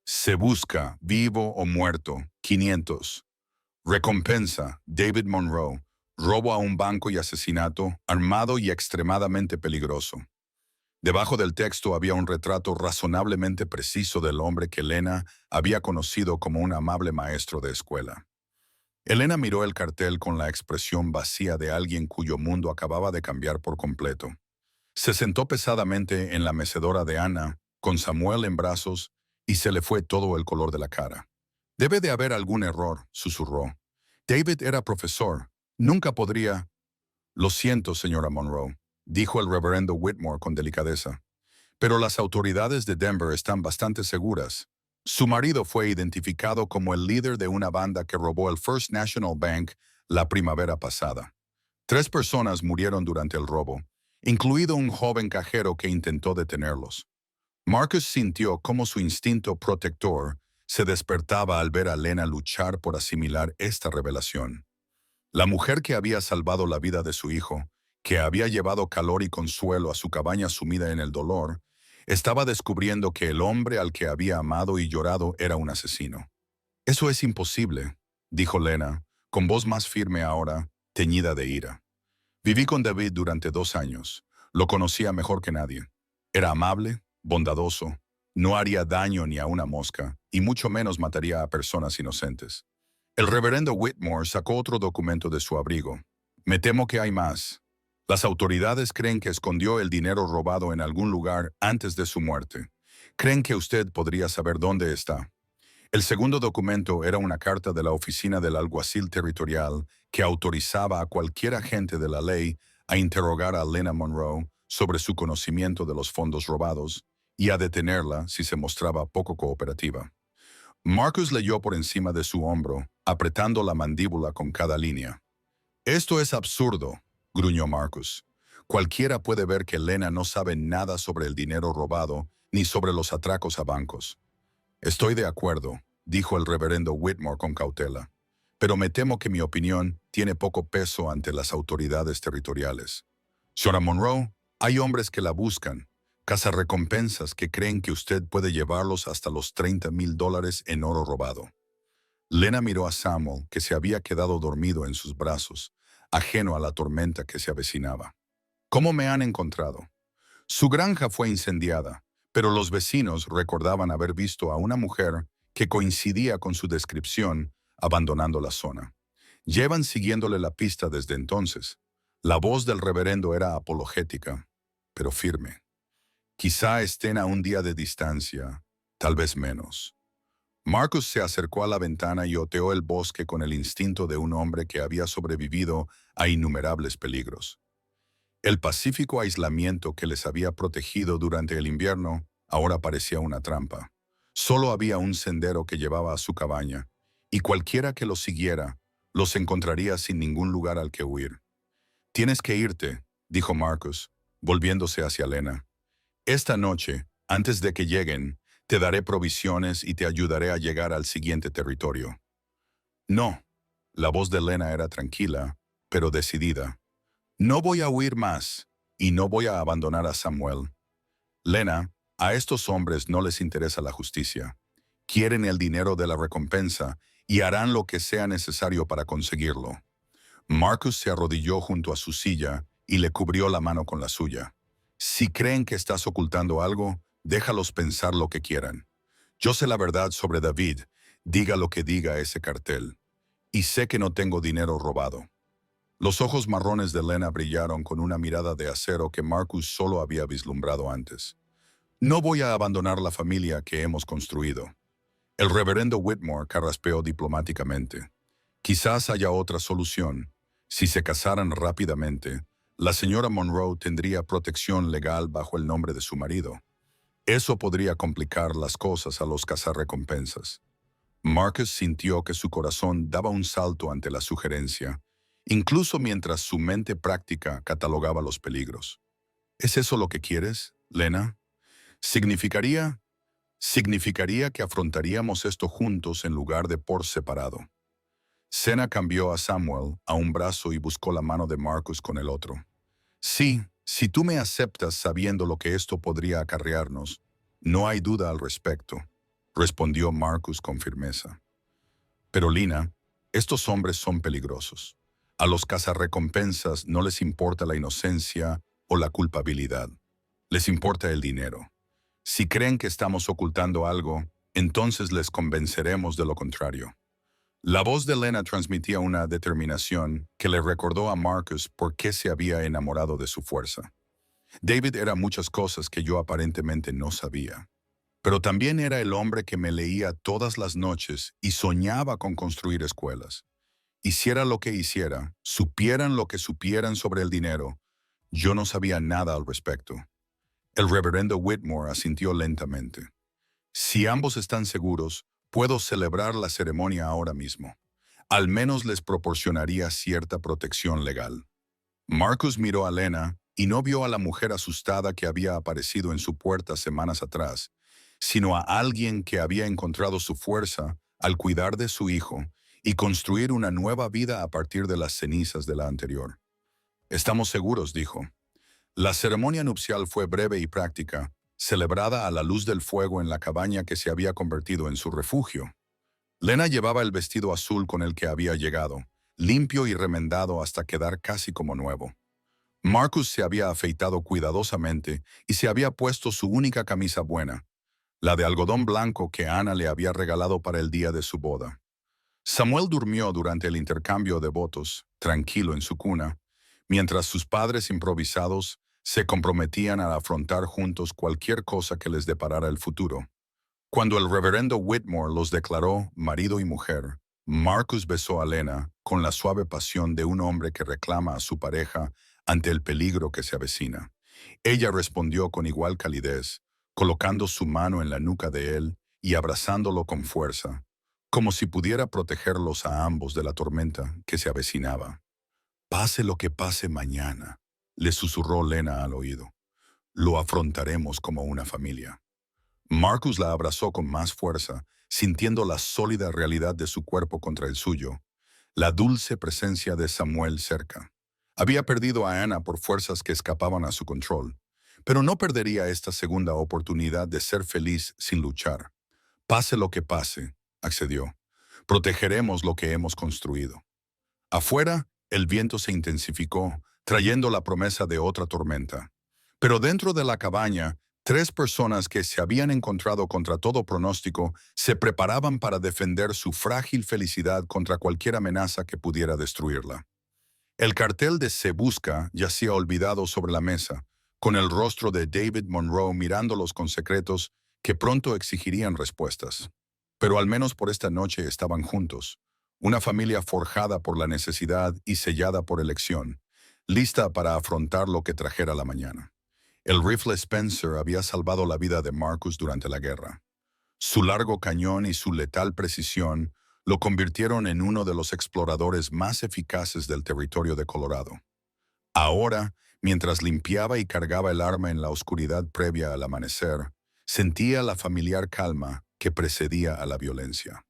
Se busca, vivo o muerto, 500. Recompensa, David Monroe. Robo a un banco y asesinato, armado y extremadamente peligroso. Debajo del texto había un retrato razonablemente preciso del hombre que Lena había conocido como un amable maestro de escuela. Elena miró el cartel con la expresión vacía de alguien cuyo mundo acababa de cambiar por completo. Se sentó pesadamente en la mecedora de Ana, con Samuel en brazos, y se le fue todo el color de la cara. Debe de haber algún error, susurró. David era profesor. Nunca podría... Lo siento, señora Monroe, dijo el reverendo Whitmore con delicadeza. Pero las autoridades de Denver están bastante seguras. Su marido fue identificado como el líder de una banda que robó el First National Bank la primavera pasada. 3 personas murieron durante el robo, incluido un joven cajero que intentó detenerlos. Marcus sintió cómo su instinto protector se despertaba al ver a Lena luchar por asimilar esta revelación. La mujer que había salvado la vida de su hijo, que había llevado calor y consuelo a su cabaña sumida en el dolor, estaba descubriendo que el hombre al que había amado y llorado era un asesino. Eso es imposible, dijo Lena, con voz más firme ahora, teñida de ira. Viví con David durante 2 años. Lo conocía mejor que nadie. Era amable, bondadoso, no haría daño ni a una mosca, y mucho menos mataría a personas inocentes. El reverendo Whitmore sacó otro documento de su abrigo. Me temo que hay más. Las autoridades creen que escondió el dinero robado en algún lugar antes de su muerte. Creen que usted podría saber dónde está. El segundo documento era una carta de la oficina del alguacil territorial que autorizaba a cualquier agente de la ley a interrogar a Lena Monroe sobre su conocimiento de los fondos robados y a detenerla si se mostraba poco cooperativa. Marcus leyó por encima de su hombro, apretando la mandíbula con cada línea. «Esto es absurdo», gruñó Marcus. «Cualquiera puede ver que Lena no sabe nada sobre el dinero robado ni sobre los atracos a bancos». «Estoy de acuerdo», dijo el reverendo Whitmore con cautela. «Pero me temo que mi opinión tiene poco peso ante las autoridades territoriales. Señora Monroe, hay hombres que la buscan, cazarrecompensas que creen que usted puede llevarlos hasta los $30,000 en oro robado». Lena miró a Samuel, que se había quedado dormido en sus brazos, ajeno a la tormenta que se avecinaba. «¿Cómo me han encontrado?» Su granja fue incendiada, pero los vecinos recordaban haber visto a una mujer que coincidía con su descripción abandonando la zona. Llevan siguiéndole la pista desde entonces. La voz del reverendo era apologética, pero firme. «Quizá estén a un día de distancia, tal vez menos». Marcus se acercó a la ventana y oteó el bosque con el instinto de un hombre que había sobrevivido a innumerables peligros. El pacífico aislamiento que les había protegido durante el invierno ahora parecía una trampa. Solo había un sendero que llevaba a su cabaña, y cualquiera que los siguiera los encontraría sin ningún lugar al que huir. «Tienes que irte», dijo Marcus, volviéndose hacia Lena. «Esta noche, antes de que lleguen, te daré provisiones y te ayudaré a llegar al siguiente territorio». «No». La voz de Lena era tranquila, pero decidida. «No voy a huir más, y no voy a abandonar a Samuel. Lena, a estos hombres no les interesa la justicia. Quieren el dinero de la recompensa y harán lo que sea necesario para conseguirlo». Marcus se arrodilló junto a su silla y le cubrió la mano con la suya. «Si creen que estás ocultando algo, déjalos pensar lo que quieran. Yo sé la verdad sobre David, diga lo que diga ese cartel. Y sé que no tengo dinero robado». Los ojos marrones de Lena brillaron con una mirada de acero que Marcus solo había vislumbrado antes. «No voy a abandonar la familia que hemos construido». El reverendo Whitmore carraspeó diplomáticamente. «Quizás haya otra solución. Si se casaran rápidamente, la señora Monroe tendría protección legal bajo el nombre de su marido. Eso podría complicar las cosas a los cazarrecompensas». Marcus sintió que su corazón daba un salto ante la sugerencia, incluso mientras su mente práctica catalogaba los peligros. ¿Es eso lo que quieres, Lena? Significaría, significaría que afrontaríamos esto juntos en lugar de por separado. Sena cambió a Samuel a un brazo y buscó la mano de Marcus con el otro. Sí, si tú me aceptas sabiendo lo que esto podría acarrearnos, no hay duda al respecto, respondió Marcus con firmeza. Pero Lina, estos hombres son peligrosos. A los cazarrecompensas no les importa la inocencia o la culpabilidad. Les importa el dinero. Si creen que estamos ocultando algo, entonces les convenceremos de lo contrario. La voz de Lena transmitía una determinación que le recordó a Marcus por qué se había enamorado de su fuerza. David era muchas cosas que yo aparentemente no sabía. Pero también era el hombre que me leía todas las noches y soñaba con construir escuelas. Hiciera lo que hiciera, supieran lo que supieran sobre el dinero, yo no sabía nada al respecto. El reverendo Whitmore asintió lentamente. Si ambos están seguros, puedo celebrar la ceremonia ahora mismo. Al menos les proporcionaría cierta protección legal. Marcus miró a Lena y no vio a la mujer asustada que había aparecido en su puerta semanas atrás, sino a alguien que había encontrado su fuerza al cuidar de su hijo y construir una nueva vida a partir de las cenizas de la anterior. Estamos seguros, dijo. La ceremonia nupcial fue breve y práctica, celebrada a la luz del fuego en la cabaña que se había convertido en su refugio. Lena llevaba el vestido azul con el que había llegado, limpio y remendado hasta quedar casi como nuevo. Marcus se había afeitado cuidadosamente y se había puesto su única camisa buena, la de algodón blanco que Ana le había regalado para el día de su boda. Samuel durmió durante el intercambio de votos, tranquilo en su cuna, mientras sus padres improvisados se comprometían a afrontar juntos cualquier cosa que les deparara el futuro. Cuando el reverendo Whitmore los declaró marido y mujer, Marcus besó a Lena con la suave pasión de un hombre que reclama a su pareja ante el peligro que se avecina. Ella respondió con igual calidez, colocando su mano en la nuca de él y abrazándolo con fuerza, como si pudiera protegerlos a ambos de la tormenta que se avecinaba. Pase lo que pase mañana, le susurró Lena al oído. Lo afrontaremos como una familia. Marcus la abrazó con más fuerza, sintiendo la sólida realidad de su cuerpo contra el suyo, la dulce presencia de Samuel cerca. Había perdido a Ana por fuerzas que escapaban a su control, pero no perdería esta segunda oportunidad de ser feliz sin luchar. Pase lo que pase, accedió. Protegeremos lo que hemos construido. Afuera, el viento se intensificó, trayendo la promesa de otra tormenta. Pero dentro de la cabaña, 3 personas que se habían encontrado contra todo pronóstico se preparaban para defender su frágil felicidad contra cualquier amenaza que pudiera destruirla. El cartel de Se Busca yacía olvidado sobre la mesa, con el rostro de David Monroe mirándolos con secretos que pronto exigirían respuestas. Pero al menos por esta noche estaban juntos, una familia forjada por la necesidad y sellada por elección, lista para afrontar lo que trajera la mañana. El rifle Spencer había salvado la vida de Marcus durante la guerra. Su largo cañón y su letal precisión lo convirtieron en uno de los exploradores más eficaces del territorio de Colorado. Ahora, mientras limpiaba y cargaba el arma en la oscuridad previa al amanecer, sentía la familiar calma que precedía a la violencia.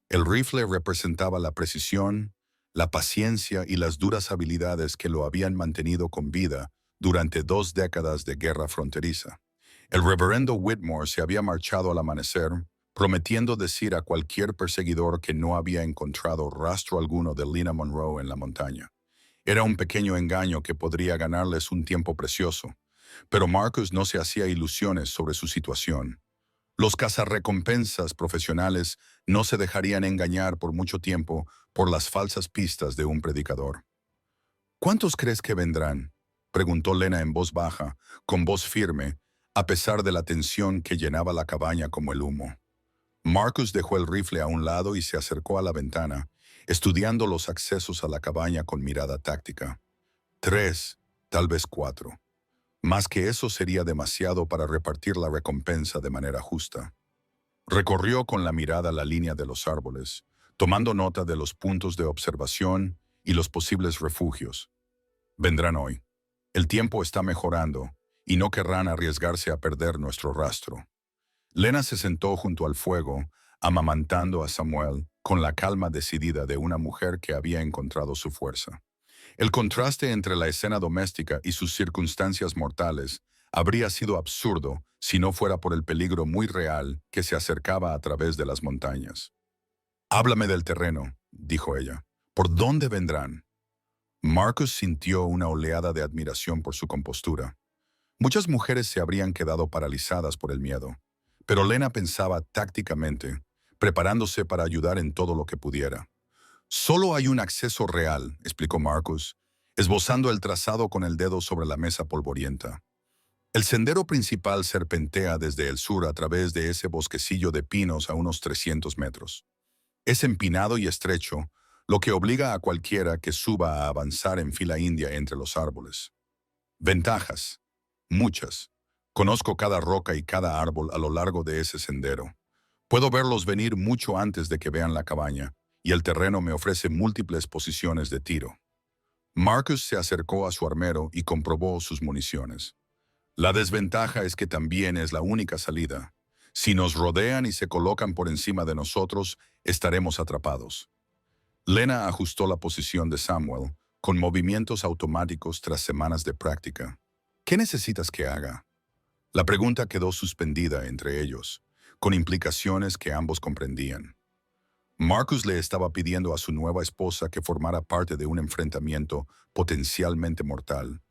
El rifle representaba la precisión, la paciencia y las duras habilidades que lo habían mantenido con vida durante 2 décadas de guerra fronteriza. El reverendo Whitmore se había marchado al amanecer, prometiendo decir a cualquier perseguidor que no había encontrado rastro alguno de Lena Monroe en la montaña. Era un pequeño engaño que podría ganarles un tiempo precioso, pero Marcus no se hacía ilusiones sobre su situación. Los cazarrecompensas profesionales no se dejarían engañar por mucho tiempo por las falsas pistas de un predicador. ¿Cuántos crees que vendrán?, preguntó Lena en voz baja, con voz firme, a pesar de la tensión que llenaba la cabaña como el humo. Marcus dejó el rifle a un lado y se acercó a la ventana, estudiando los accesos a la cabaña con mirada táctica. 3, tal vez 4. Más que eso sería demasiado para repartir la recompensa de manera justa. Recorrió con la mirada la línea de los árboles, tomando nota de los puntos de observación y los posibles refugios. Vendrán hoy. El tiempo está mejorando y no querrán arriesgarse a perder nuestro rastro. Lena se sentó junto al fuego, amamantando a Samuel con la calma decidida de una mujer que había encontrado su fuerza. El contraste entre la escena doméstica y sus circunstancias mortales habría sido absurdo si no fuera por el peligro muy real que se acercaba a través de las montañas. «Háblame del terreno», dijo ella. «¿Por dónde vendrán?» Marcus sintió una oleada de admiración por su compostura. Muchas mujeres se habrían quedado paralizadas por el miedo, pero Lena pensaba tácticamente, preparándose para ayudar en todo lo que pudiera. «Solo hay un acceso real», explicó Marcus, esbozando el trazado con el dedo sobre la mesa polvorienta. El sendero principal serpentea desde el sur a través de ese bosquecillo de pinos a unos 300 metros. Es empinado y estrecho, lo que obliga a cualquiera que suba a avanzar en fila india entre los árboles. Ventajas. Muchas. Conozco cada roca y cada árbol a lo largo de ese sendero. Puedo verlos venir mucho antes de que vean la cabaña, y el terreno me ofrece múltiples posiciones de tiro. Marcus se acercó a su armero y comprobó sus municiones. La desventaja es que también es la única salida. Si nos rodean y se colocan por encima de nosotros, estaremos atrapados. Lena ajustó la posición de Samuel, con movimientos automáticos tras semanas de práctica. «¿Qué necesitas que haga?» La pregunta quedó suspendida entre ellos, con implicaciones que ambos comprendían. Marcus le estaba pidiendo a su nueva esposa que formara parte de un enfrentamiento potencialmente mortal,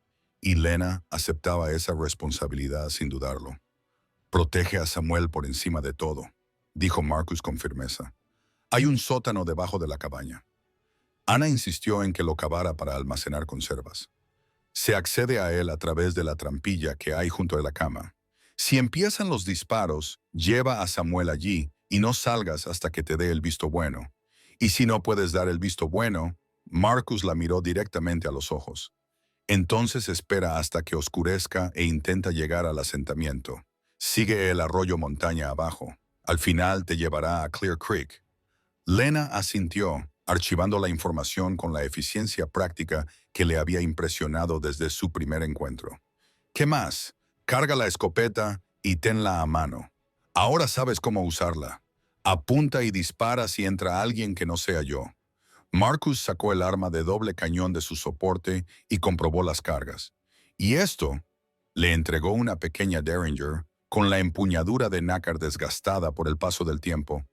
y Lena aceptaba esa responsabilidad sin dudarlo. «Protege a Samuel por encima de todo», dijo Marcus con firmeza. «Hay un sótano debajo de la cabaña». Ana insistió en que lo cavara para almacenar conservas. «Se accede a él a través de la trampilla que hay junto a la cama. Si empiezan los disparos, lleva a Samuel allí y no salgas hasta que te dé el visto bueno. Y si no puedes dar el visto bueno», Marcus la miró directamente a los ojos. «Entonces espera hasta que oscurezca e intenta llegar al asentamiento. Sigue el arroyo montaña abajo. Al final te llevará a Clear Creek». Lena asintió, archivando la información con la eficiencia práctica que le había impresionado desde su primer encuentro. «¿Qué más? Carga la escopeta y tenla a mano. Ahora sabes cómo usarla. Apunta y dispara si entra alguien que no sea yo». Marcus sacó el arma de doble cañón de su soporte y comprobó las cargas. Y esto le entregó una pequeña Derringer con la empuñadura de nácar desgastada por el paso del tiempo.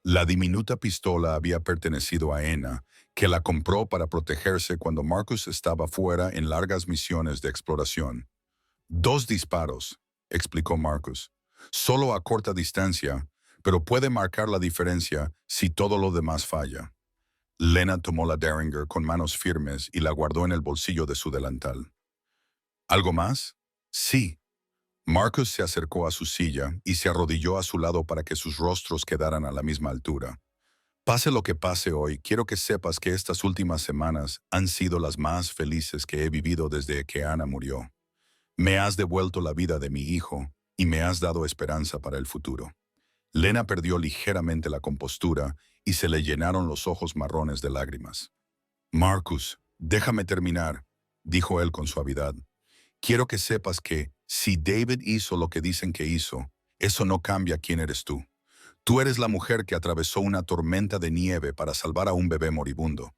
La diminuta pistola había pertenecido a Enna, que la compró para protegerse cuando Marcus estaba fuera en largas misiones de exploración. «2 disparos», explicó Marcus. «Solo a corta distancia, pero puede marcar la diferencia si todo lo demás falla». Lena tomó la Derringer con manos firmes y la guardó en el bolsillo de su delantal. «¿Algo más?» «Sí». Marcus se acercó a su silla y se arrodilló a su lado para que sus rostros quedaran a la misma altura. «Pase lo que pase hoy, quiero que sepas que estas últimas semanas han sido las más felices que he vivido desde que Ana murió. Me has devuelto la vida de mi hijo y me has dado esperanza para el futuro». Lena perdió ligeramente la compostura y se le llenaron los ojos marrones de lágrimas. «Marcus, déjame terminar», dijo él con suavidad. «Quiero que sepas que, si David hizo lo que dicen que hizo, eso no cambia quién eres tú. Tú eres la mujer que atravesó una tormenta de nieve para salvar a un bebé moribundo.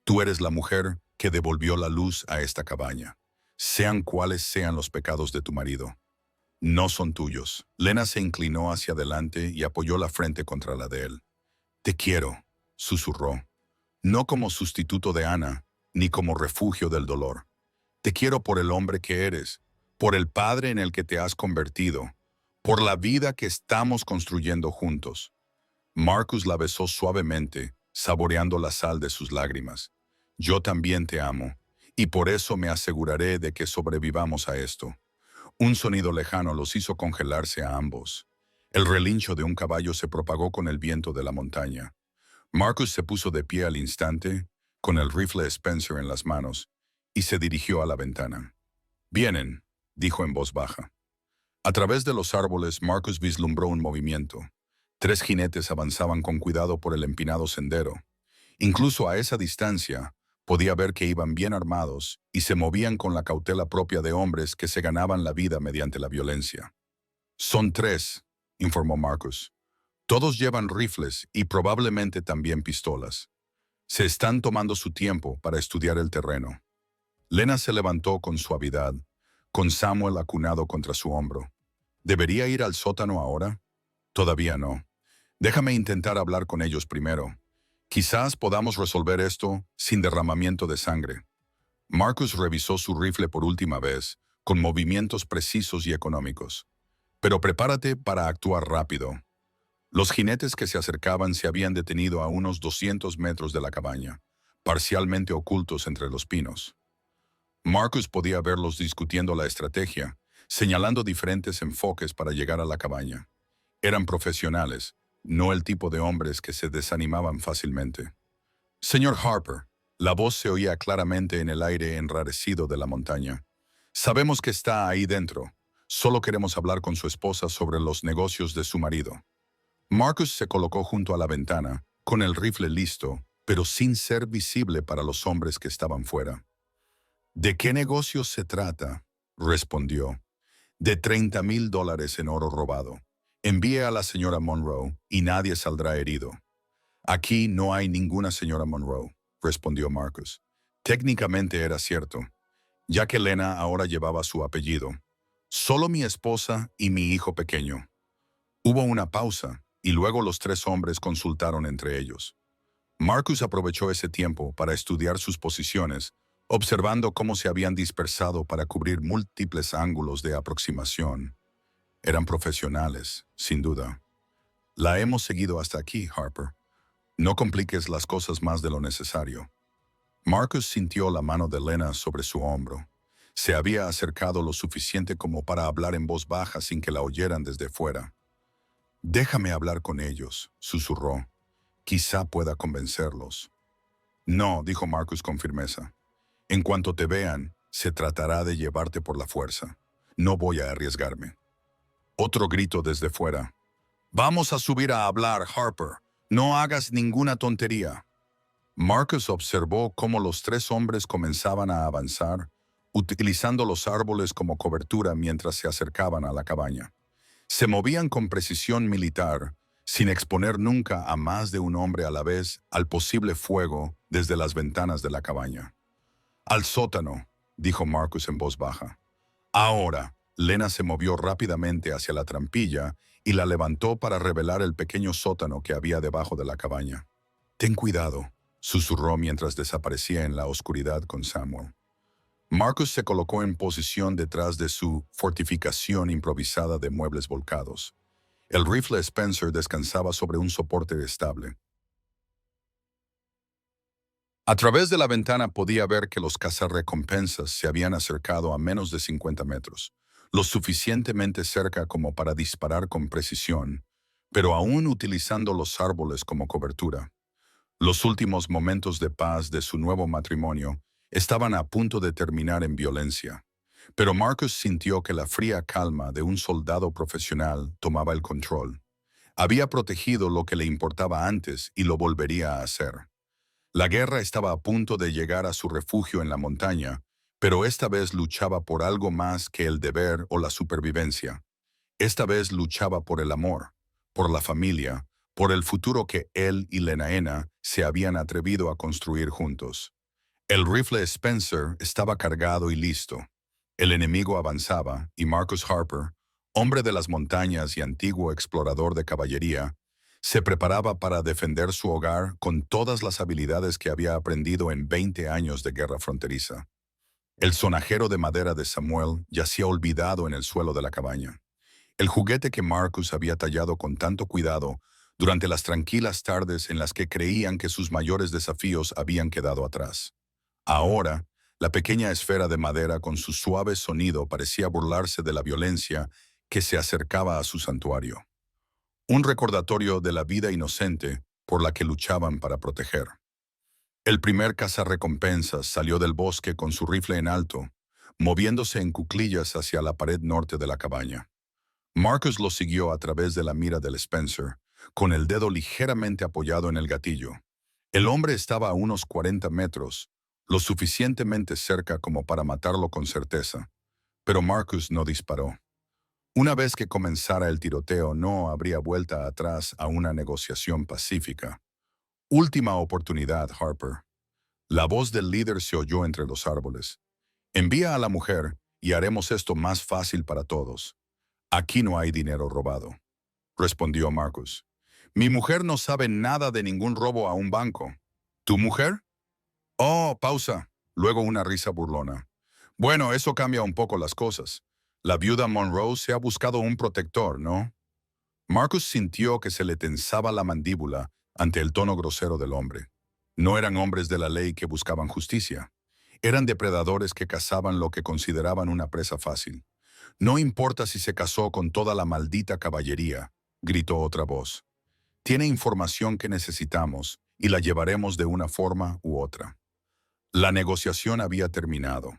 Tú eres la mujer que devolvió la luz a esta cabaña. Sean cuales sean los pecados de tu marido, no son tuyos». Lena se inclinó hacia adelante y apoyó la frente contra la de él. «Te quiero», susurró. «No como sustituto de Ana, ni como refugio del dolor. Te quiero por el hombre que eres, por el padre en el que te has convertido, por la vida que estamos construyendo juntos». Marcus la besó suavemente, saboreando la sal de sus lágrimas. «Yo también te amo, y por eso me aseguraré de que sobrevivamos a esto». Un sonido lejano los hizo congelarse a ambos. El relincho de un caballo se propagó con el viento de la montaña. Marcus se puso de pie al instante, con el rifle Spencer en las manos, y se dirigió a la ventana. «Vienen», dijo en voz baja. A través de los árboles, Marcus vislumbró un movimiento. 3 jinetes avanzaban con cuidado por el empinado sendero. Incluso a esa distancia, Podía ver que iban bien armados y se movían con la cautela propia de hombres que se ganaban la vida mediante la violencia. «Son tres», informó Marcus. «Todos llevan rifles y probablemente también pistolas. Se están tomando su tiempo para estudiar el terreno». Lena se levantó con suavidad, con Samuel acunado contra su hombro. ¿Debería ir al sótano ahora? Todavía no. Déjame intentar hablar con ellos primero. Quizás podamos resolver esto sin derramamiento de sangre. Marcus revisó su rifle por última vez, con movimientos precisos y económicos. Pero prepárate para actuar rápido. Los jinetes que se acercaban se habían detenido a unos 200 metros de la cabaña, parcialmente ocultos entre los pinos. Marcus podía verlos discutiendo la estrategia, señalando diferentes enfoques para llegar a la cabaña. Eran profesionales, no el tipo de hombres que se desanimaban fácilmente. «Señor Harper», la voz se oía claramente en el aire enrarecido de la montaña. «Sabemos que está ahí dentro. Solo queremos hablar con su esposa sobre los negocios de su marido». Marcus se colocó junto a la ventana, con el rifle listo, pero sin ser visible para los hombres que estaban fuera. «¿De qué negocios se trata?», respondió. «De $30,000 en oro robado. Envíe a la señora Monroe y nadie saldrá herido». «Aquí no hay ninguna señora Monroe», respondió Marcus. Técnicamente era cierto, ya que Lena ahora llevaba su apellido. «Solo mi esposa y mi hijo pequeño». Hubo una pausa, y luego los tres hombres consultaron entre ellos. Marcus aprovechó ese tiempo para estudiar sus posiciones, observando cómo se habían dispersado para cubrir múltiples ángulos de aproximación. Eran profesionales, sin duda. «La hemos seguido hasta aquí, Harper. No compliques las cosas más de lo necesario». Marcus sintió la mano de Lena sobre su hombro. Se había acercado lo suficiente como para hablar en voz baja sin que la oyeran desde fuera. «Déjame hablar con ellos», susurró. «Quizá pueda convencerlos». «No», dijo Marcus con firmeza. «En cuanto te vean, se tratará de llevarte por la fuerza. No voy a arriesgarme». Otro grito desde fuera. «Vamos a subir a hablar, Harper. No hagas ninguna tontería». Marcus observó cómo los tres hombres comenzaban a avanzar, utilizando los árboles como cobertura mientras se acercaban a la cabaña. Se movían con precisión militar, sin exponer nunca a más de un hombre a la vez al posible fuego desde las ventanas de la cabaña. «Al sótano», dijo Marcus en voz baja. «Ahora». Lena se movió rápidamente hacia la trampilla y la levantó para revelar el pequeño sótano que había debajo de la cabaña. «Ten cuidado», susurró mientras desaparecía en la oscuridad con Samuel. Marcus se colocó en posición detrás de su fortificación improvisada de muebles volcados. El rifle Spencer descansaba sobre un soporte estable. A través de la ventana podía ver que los cazarrecompensas se habían acercado a menos de 50 metros, lo suficientemente cerca como para disparar con precisión, pero aún utilizando los árboles como cobertura. Los últimos momentos de paz de su nuevo matrimonio estaban a punto de terminar en violencia, pero Marcus sintió que la fría calma de un soldado profesional tomaba el control. Había protegido lo que le importaba antes y lo volvería a hacer. La guerra estaba a punto de llegar a su refugio en la montaña, pero esta vez luchaba por algo más que el deber o la supervivencia. Esta vez luchaba por el amor, por la familia, por el futuro que él y Lenaena se habían atrevido a construir juntos. El rifle Spencer estaba cargado y listo. El enemigo avanzaba y Marcus Harper, hombre de las montañas y antiguo explorador de caballería, se preparaba para defender su hogar con todas las habilidades que había aprendido en 20 años de guerra fronteriza. El sonajero de madera de Samuel yacía olvidado en el suelo de la cabaña. El juguete que Marcus había tallado con tanto cuidado durante las tranquilas tardes en las que creían que sus mayores desafíos habían quedado atrás. Ahora, la pequeña esfera de madera con su suave sonido parecía burlarse de la violencia que se acercaba a su santuario. Un recordatorio de la vida inocente por la que luchaban para proteger. El primer cazarrecompensas salió del bosque con su rifle en alto, moviéndose en cuclillas hacia la pared norte de la cabaña. Marcus lo siguió a través de la mira del Spencer, con el dedo ligeramente apoyado en el gatillo. El hombre estaba a unos 40 metros, lo suficientemente cerca como para matarlo con certeza. Pero Marcus no disparó. Una vez que comenzara el tiroteo, no habría vuelta atrás a una negociación pacífica. Última oportunidad, Harper. La voz del líder se oyó entre los árboles. Envía a la mujer y haremos esto más fácil para todos. Aquí no hay dinero robado, respondió Marcus. Mi mujer no sabe nada de ningún robo a un banco. ¿Tu mujer? Oh, pausa. Luego una risa burlona. Bueno, eso cambia un poco las cosas. La viuda Monroe se ha buscado un protector, ¿no? Marcus sintió que se le tensaba la mandíbula ante el tono grosero del hombre. No eran hombres de la ley que buscaban justicia. Eran depredadores que cazaban lo que consideraban una presa fácil. No importa si se casó con toda la maldita caballería, gritó otra voz. Tiene información que necesitamos y la llevaremos de una forma u otra. La negociación había terminado.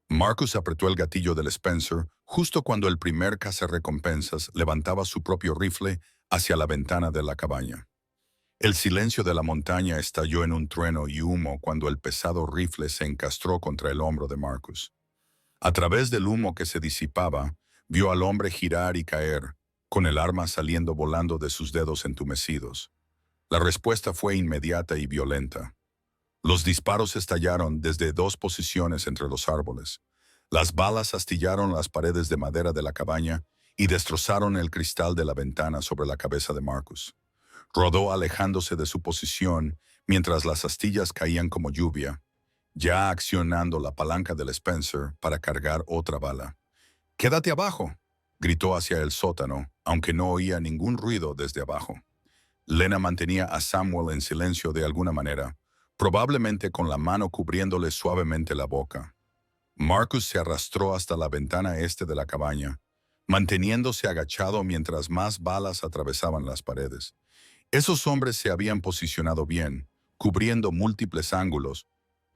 Marcus apretó el gatillo del Spencer justo cuando el primer cazarrecompensas levantaba su propio rifle hacia la ventana de la cabaña. El silencio de la montaña estalló en un trueno y humo cuando el pesado rifle se encastró contra el hombro de Marcus. A través del humo que se disipaba, vio al hombre girar y caer, con el arma saliendo volando de sus dedos entumecidos. La respuesta fue inmediata y violenta. Los disparos estallaron desde dos posiciones entre los árboles. Las balas astillaron las paredes de madera de la cabaña y destrozaron el cristal de la ventana sobre la cabeza de Marcus. Rodó alejándose de su posición mientras las astillas caían como lluvia, ya accionando la palanca del Spencer para cargar otra bala. «¡Quédate abajo!», gritó hacia el sótano, aunque no oía ningún ruido desde abajo. Lena mantenía a Samuel en silencio de alguna manera, probablemente con la mano cubriéndole suavemente la boca. Marcus se arrastró hasta la ventana este de la cabaña, manteniéndose agachado mientras más balas atravesaban las paredes. Esos hombres se habían posicionado bien, cubriendo múltiples ángulos,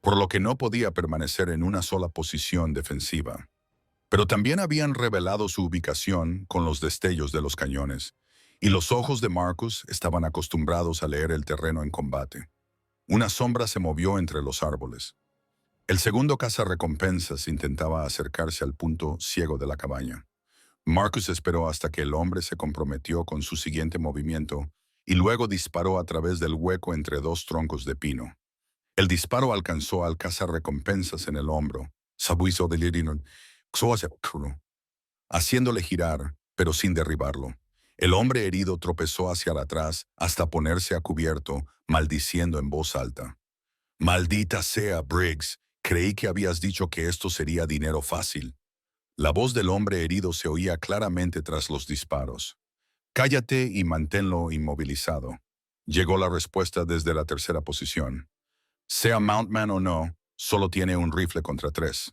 por lo que no podía permanecer en una sola posición defensiva. Pero también habían revelado su ubicación con los destellos de los cañones, y los ojos de Marcus estaban acostumbrados a leer el terreno en combate. Una sombra se movió entre los árboles. El segundo cazarrecompensas intentaba acercarse al punto ciego de la cabaña. Marcus esperó hasta que el hombre se comprometió con su siguiente movimiento y luego disparó a través del hueco entre dos troncos de pino. El disparo alcanzó al cazarrecompensas en el hombro, haciéndole girar, pero sin derribarlo. El hombre herido tropezó hacia atrás hasta ponerse a cubierto, maldiciendo en voz alta. «Maldita sea, Briggs, creí que habías dicho que esto sería dinero fácil». La voz del hombre herido se oía claramente tras los disparos. «Cállate y manténlo inmovilizado», llegó la respuesta desde la tercera posición. «Sea Mountman o no, solo tiene un rifle contra 3.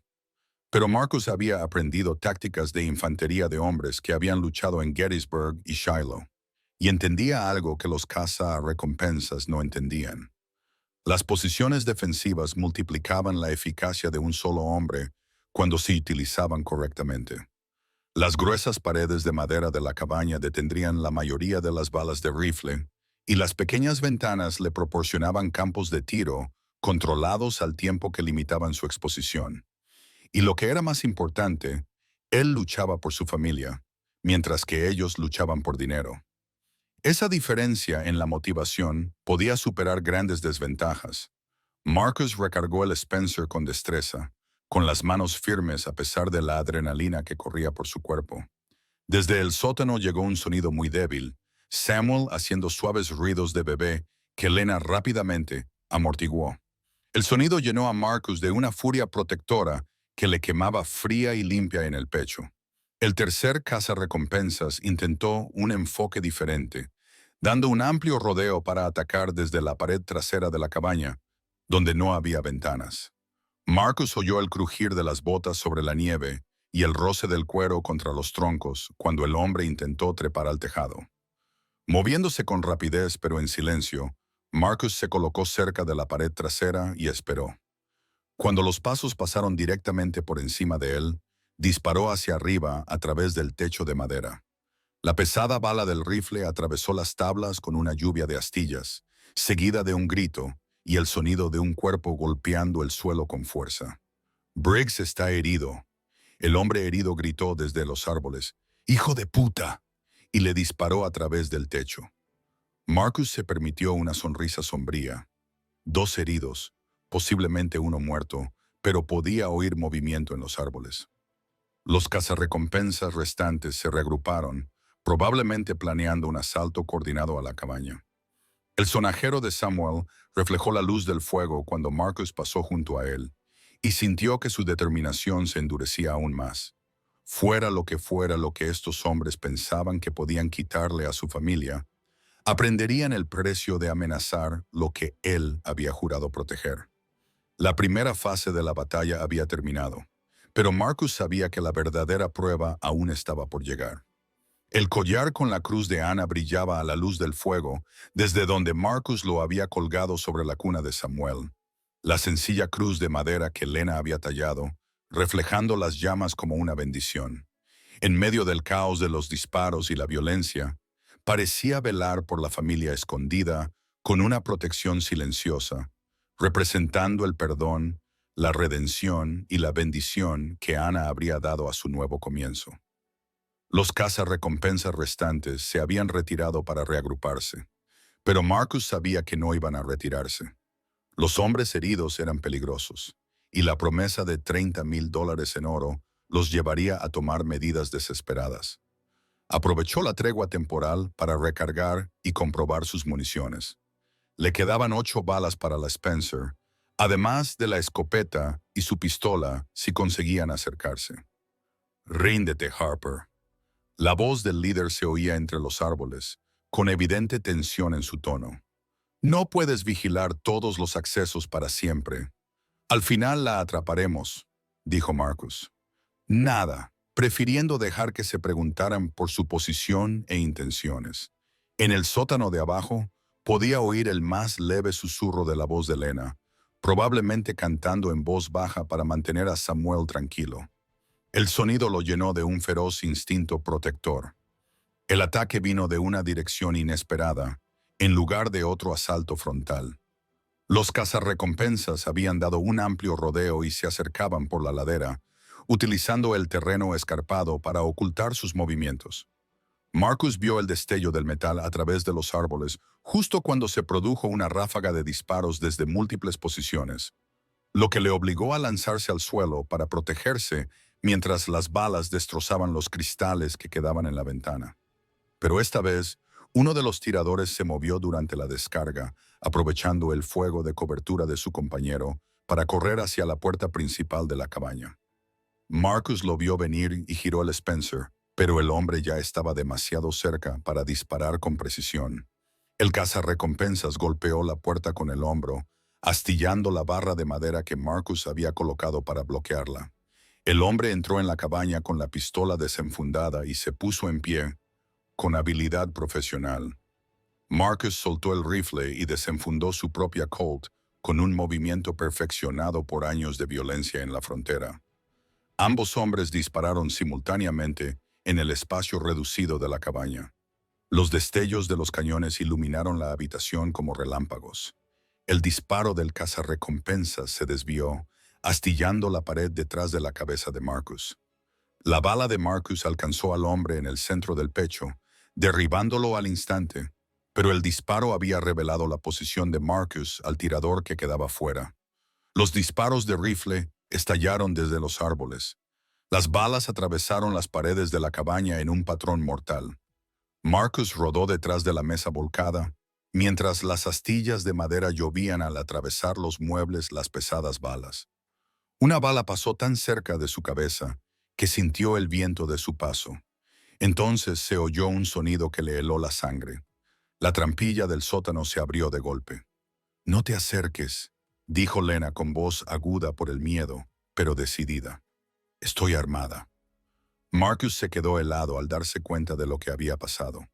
Pero Marcus había aprendido tácticas de infantería de hombres que habían luchado en Gettysburg y Shiloh, y entendía algo que los cazarrecompensas no entendían. Las posiciones defensivas multiplicaban la eficacia de un solo hombre cuando se utilizaban correctamente. Las gruesas paredes de madera de la cabaña detendrían la mayoría de las balas de rifle, y las pequeñas ventanas le proporcionaban campos de tiro controlados al tiempo que limitaban su exposición. Y lo que era más importante, él luchaba por su familia, mientras que ellos luchaban por dinero. Esa diferencia en la motivación podía superar grandes desventajas. Marcus recargó el Spencer con destreza, con las manos firmes a pesar de la adrenalina que corría por su cuerpo. Desde el sótano llegó un sonido muy débil, Samuel haciendo suaves ruidos de bebé que Lena rápidamente amortiguó. El sonido llenó a Marcus de una furia protectora que le quemaba fría y limpia en el pecho. El tercer cazarrecompensas intentó un enfoque diferente, dando un amplio rodeo para atacar desde la pared trasera de la cabaña, donde no había ventanas. Marcus oyó el crujir de las botas sobre la nieve y el roce del cuero contra los troncos cuando el hombre intentó trepar al tejado. Moviéndose con rapidez pero en silencio, Marcus se colocó cerca de la pared trasera y esperó. Cuando los pasos pasaron directamente por encima de él, disparó hacia arriba a través del techo de madera. La pesada bala del rifle atravesó las tablas con una lluvia de astillas, seguida de un grito, y el sonido de un cuerpo golpeando el suelo con fuerza. «Briggs está herido». El hombre herido gritó desde los árboles, «¡Hijo de puta!», y le disparó a través del techo. Marcus se permitió una sonrisa sombría. 2 heridos, posiblemente uno muerto, pero podía oír movimiento en los árboles. Los cazarrecompensas restantes se reagruparon, probablemente planeando un asalto coordinado a la cabaña. El sonajero de Samuel reflejó la luz del fuego cuando Marcus pasó junto a él, y sintió que su determinación se endurecía aún más. Fuera lo que estos hombres pensaban que podían quitarle a su familia, aprenderían el precio de amenazar lo que él había jurado proteger. La primera fase de la batalla había terminado, pero Marcus sabía que la verdadera prueba aún estaba por llegar. El collar con la cruz de Ana brillaba a la luz del fuego, desde donde Marcus lo había colgado sobre la cuna de Samuel. La sencilla cruz de madera que Lena había tallado, reflejando las llamas como una bendición. En medio del caos de los disparos y la violencia, parecía velar por la familia escondida con una protección silenciosa, representando el perdón, la redención y la bendición que Ana habría dado a su nuevo comienzo. Los cazarrecompensas restantes se habían retirado para reagruparse, pero Marcus sabía que no iban a retirarse. Los hombres heridos eran peligrosos, y la promesa de $30,000 en oro los llevaría a tomar medidas desesperadas. Aprovechó la tregua temporal para recargar y comprobar sus municiones. Le quedaban 8 balas para la Spencer, además de la escopeta y su pistola si conseguían acercarse. «Ríndete, Harper». La voz del líder se oía entre los árboles, con evidente tensión en su tono. «No puedes vigilar todos los accesos para siempre. Al final la atraparemos», dijo Marcus. Nada, prefiriendo dejar que se preguntaran por su posición e intenciones. En el sótano de abajo, podía oír el más leve susurro de la voz de Lena, probablemente cantando en voz baja para mantener a Samuel tranquilo. El sonido lo llenó de un feroz instinto protector. El ataque vino de una dirección inesperada, en lugar de otro asalto frontal. Los cazarrecompensas habían dado un amplio rodeo y se acercaban por la ladera, utilizando el terreno escarpado para ocultar sus movimientos. Marcus vio el destello del metal a través de los árboles justo cuando se produjo una ráfaga de disparos desde múltiples posiciones, lo que le obligó a lanzarse al suelo para protegerse mientras las balas destrozaban los cristales que quedaban en la ventana. Pero esta vez, uno de los tiradores se movió durante la descarga, aprovechando el fuego de cobertura de su compañero para correr hacia la puerta principal de la cabaña. Marcus lo vio venir y giró el Spencer, pero el hombre ya estaba demasiado cerca para disparar con precisión. El cazarrecompensas golpeó la puerta con el hombro, astillando la barra de madera que Marcus había colocado para bloquearla. El hombre entró en la cabaña con la pistola desenfundada y se puso en pie, con habilidad profesional. Marcus soltó el rifle y desenfundó su propia Colt con un movimiento perfeccionado por años de violencia en la frontera. Ambos hombres dispararon simultáneamente en el espacio reducido de la cabaña. Los destellos de los cañones iluminaron la habitación como relámpagos. El disparo del cazarrecompensas se desvió, astillando la pared detrás de la cabeza de Marcus. La bala de Marcus alcanzó al hombre en el centro del pecho, derribándolo al instante, pero el disparo había revelado la posición de Marcus al tirador que quedaba fuera. Los disparos de rifle estallaron desde los árboles. Las balas atravesaron las paredes de la cabaña en un patrón mortal. Marcus rodó detrás de la mesa volcada, mientras las astillas de madera llovían al atravesar los muebles las pesadas balas. Una bala pasó tan cerca de su cabeza que sintió el viento de su paso. Entonces se oyó un sonido que le heló la sangre. La trampilla del sótano se abrió de golpe. «No te acerques», dijo Lena con voz aguda por el miedo, pero decidida. «Estoy armada». Marcus se quedó helado al darse cuenta de lo que había pasado.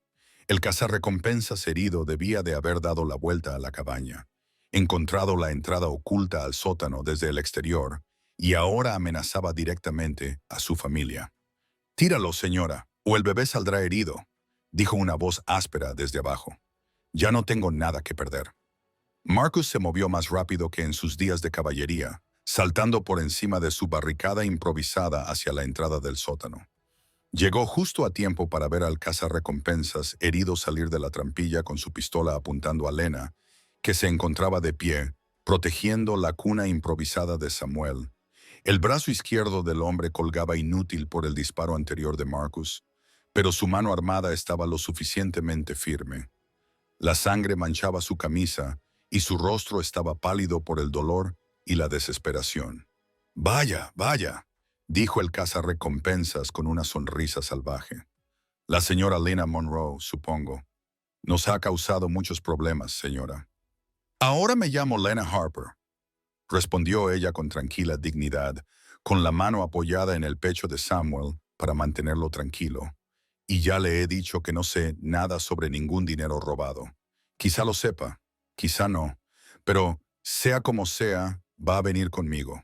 El cazarrecompensas herido debía de haber dado la vuelta a la cabaña, encontrado la entrada oculta al sótano desde el exterior, y ahora amenazaba directamente a su familia. «Tíralo, señora, o el bebé saldrá herido», dijo una voz áspera desde abajo. «Ya no tengo nada que perder». Marcus se movió más rápido que en sus días de caballería, saltando por encima de su barricada improvisada hacia la entrada del sótano. Llegó justo a tiempo para ver al cazarrecompensas herido salir de la trampilla con su pistola apuntando a Lena, que se encontraba de pie, protegiendo la cuna improvisada de Samuel. El brazo izquierdo del hombre colgaba inútil por el disparo anterior de Marcus, pero su mano armada estaba lo suficientemente firme. La sangre manchaba su camisa y su rostro estaba pálido por el dolor y la desesperación. «Vaya, vaya», dijo el cazarrecompensas con una sonrisa salvaje. «La señora Lena Monroe, supongo. Nos ha causado muchos problemas, señora». «Ahora me llamo Lena Harper», respondió ella con tranquila dignidad, con la mano apoyada en el pecho de Samuel para mantenerlo tranquilo. «Y ya le he dicho que no sé nada sobre ningún dinero robado. Quizá lo sepa, quizá no, pero sea como sea, va a venir conmigo».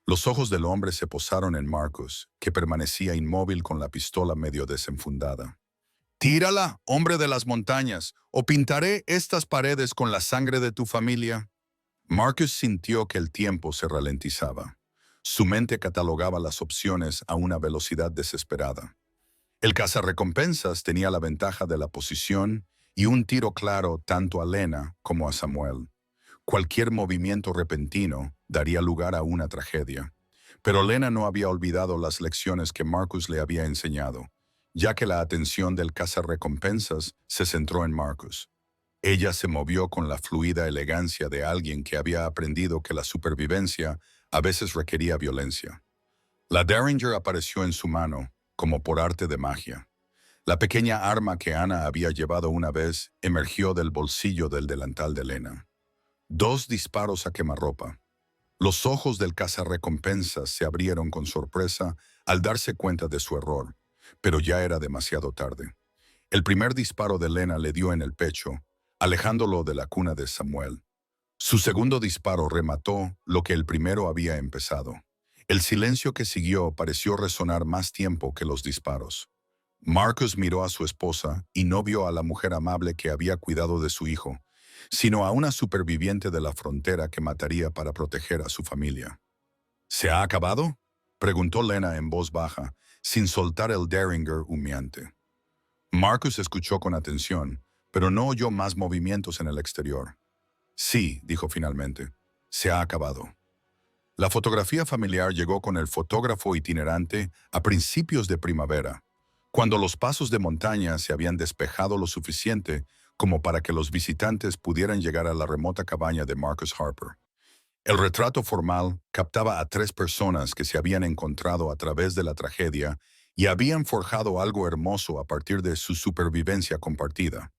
Los ojos del hombre se posaron en Marcus, que permanecía inmóvil con la pistola medio desenfundada. «Tírala, hombre de las montañas, o pintaré estas paredes con la sangre de tu familia». Marcus sintió que el tiempo se ralentizaba. Su mente catalogaba las opciones a una velocidad desesperada. El cazarrecompensas tenía la ventaja de la posición y un tiro claro tanto a Lena como a Samuel. Cualquier movimiento repentino daría lugar a una tragedia. Pero Lena no había olvidado las lecciones que Marcus le había enseñado, ya que la atención del cazarrecompensas se centró en Marcus. Ella se movió con la fluida elegancia de alguien que había aprendido que la supervivencia a veces requería violencia. La Derringer apareció en su mano, como por arte de magia. La pequeña arma que Ana había llevado una vez emergió del bolsillo del delantal de Lena. 2 disparos a quemarropa. Los ojos del cazarrecompensas se abrieron con sorpresa al darse cuenta de su error, pero ya era demasiado tarde. El primer disparo de Lena le dio en el pecho, alejándolo de la cuna de Samuel. Su segundo disparo remató lo que el primero había empezado. El silencio que siguió pareció resonar más tiempo que los disparos. Marcus miró a su esposa y no vio a la mujer amable que había cuidado de su hijo, sino a una superviviente de la frontera que mataría para proteger a su familia. «¿Se ha acabado?», preguntó Lena en voz baja, sin soltar el Derringer humeante. Marcus escuchó con atención, pero no oyó más movimientos en el exterior. «Sí», dijo finalmente, «se ha acabado». La fotografía familiar llegó con el fotógrafo itinerante a principios de primavera, cuando los pasos de montaña se habían despejado lo suficiente como para que los visitantes pudieran llegar a la remota cabaña de Marcus Harper. El retrato formal captaba a 3 personas que se habían encontrado a través de la tragedia y habían forjado algo hermoso a partir de su supervivencia compartida.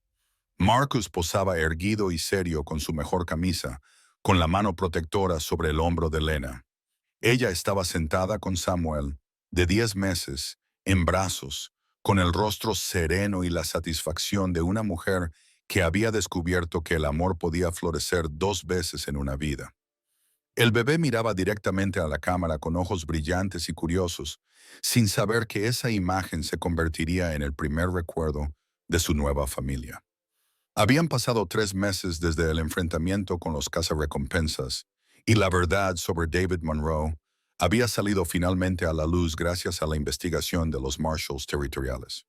Marcus posaba erguido y serio con su mejor camisa, con la mano protectora sobre el hombro de Lena. Ella estaba sentada con Samuel, de 10 meses, en brazos, con el rostro sereno y la satisfacción de una mujer que había descubierto que el amor podía florecer 2 veces en una vida. El bebé miraba directamente a la cámara con ojos brillantes y curiosos, sin saber que esa imagen se convertiría en el primer recuerdo de su nueva familia. Habían pasado 3 meses desde el enfrentamiento con los cazarrecompensas, y la verdad sobre David Monroe había salido finalmente a la luz gracias a la investigación de los Marshals territoriales.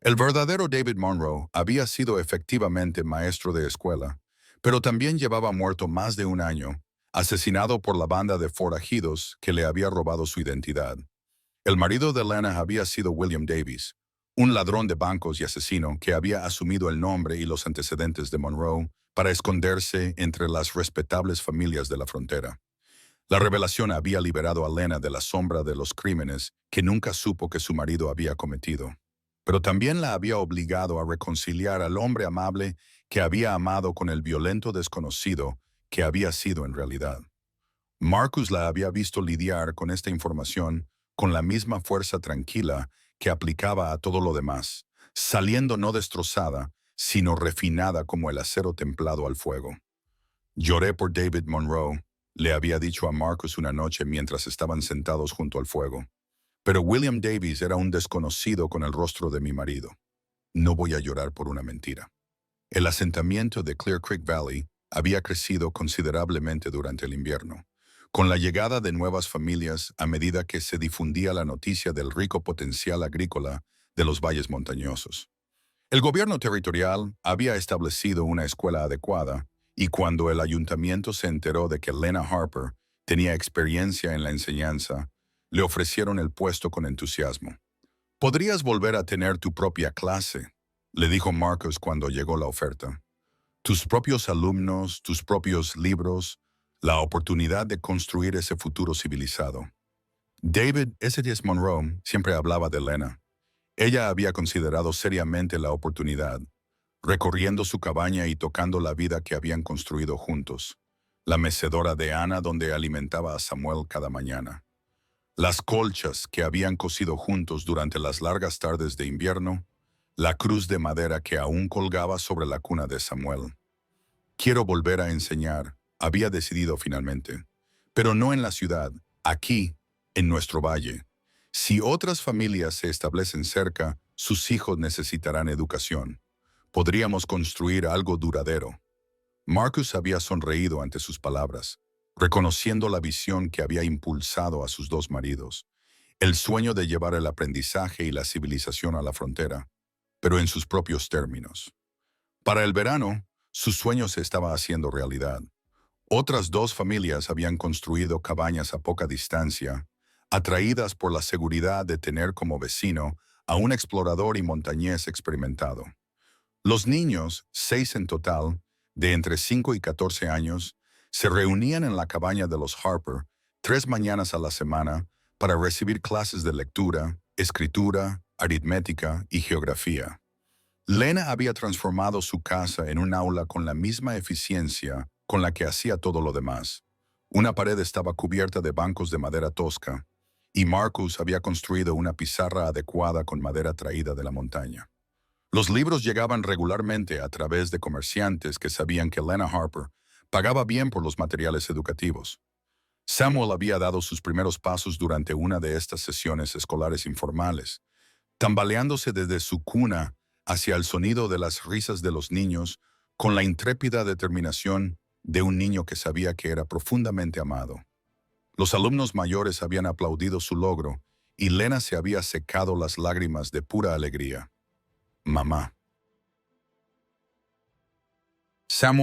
El verdadero David Monroe había sido efectivamente maestro de escuela, pero también llevaba muerto más de 1 año, asesinado por la banda de forajidos que le había robado su identidad. El marido de Lena había sido William Davis, un ladrón de bancos y asesino que había asumido el nombre y los antecedentes de Monroe para esconderse entre las respetables familias de la frontera. La revelación había liberado a Lena de la sombra de los crímenes que nunca supo que su marido había cometido, pero también la había obligado a reconciliar al hombre amable que había amado con el violento desconocido que había sido en realidad. Marcus la había visto lidiar con esta información con la misma fuerza tranquila que aplicaba a todo lo demás, saliendo no destrozada, sino refinada como el acero templado al fuego. «Lloré por David Monroe», le había dicho a Marcus una noche mientras estaban sentados junto al fuego. «Pero William Davis era un desconocido con el rostro de mi marido. No voy a llorar por una mentira». El asentamiento de Clear Creek Valley había crecido considerablemente durante el invierno, con la llegada de nuevas familias a medida que se difundía la noticia del rico potencial agrícola de los valles montañosos. El gobierno territorial había establecido una escuela adecuada y cuando el ayuntamiento se enteró de que Lena Harper tenía experiencia en la enseñanza, le ofrecieron el puesto con entusiasmo. «Podrías volver a tener tu propia clase», le dijo Marcus cuando llegó la oferta. «Tus propios alumnos, tus propios libros, la oportunidad de construir ese futuro civilizado». David S. Monroe siempre hablaba de Lena. Ella había considerado seriamente la oportunidad, recorriendo su cabaña y tocando la vida que habían construido juntos, la mecedora de Ana donde alimentaba a Samuel cada mañana, las colchas que habían cosido juntos durante las largas tardes de invierno, la cruz de madera que aún colgaba sobre la cuna de Samuel. «Quiero volver a enseñar», había decidido finalmente, «pero no en la ciudad, aquí, en nuestro valle. Si otras familias se establecen cerca, sus hijos necesitarán educación. Podríamos construir algo duradero». Marcus había sonreído ante sus palabras, reconociendo la visión que había impulsado a sus dos maridos, el sueño de llevar el aprendizaje y la civilización a la frontera, pero en sus propios términos. Para el verano, su sueño se estaba haciendo realidad. Otras dos familias habían construido cabañas a poca distancia, atraídas por la seguridad de tener como vecino a un explorador y montañés experimentado. Los niños, 6 en total, de entre 5 y 14 años, se reunían en la cabaña de los Harper 3 mañanas a la semana para recibir clases de lectura, escritura, aritmética y geografía. Lena había transformado su casa en un aula con la misma eficiencia con la que hacía todo lo demás. Una pared estaba cubierta de bancos de madera tosca, y Marcus había construido una pizarra adecuada con madera traída de la montaña. Los libros llegaban regularmente a través de comerciantes que sabían que Lena Harper pagaba bien por los materiales educativos. Samuel había dado sus primeros pasos durante una de estas sesiones escolares informales, tambaleándose desde su cuna hacia el sonido de las risas de los niños con la intrépida determinación de un niño que sabía que era profundamente amado. Los alumnos mayores habían aplaudido su logro y Lena se había secado las lágrimas de pura alegría. «Mamá». Samuel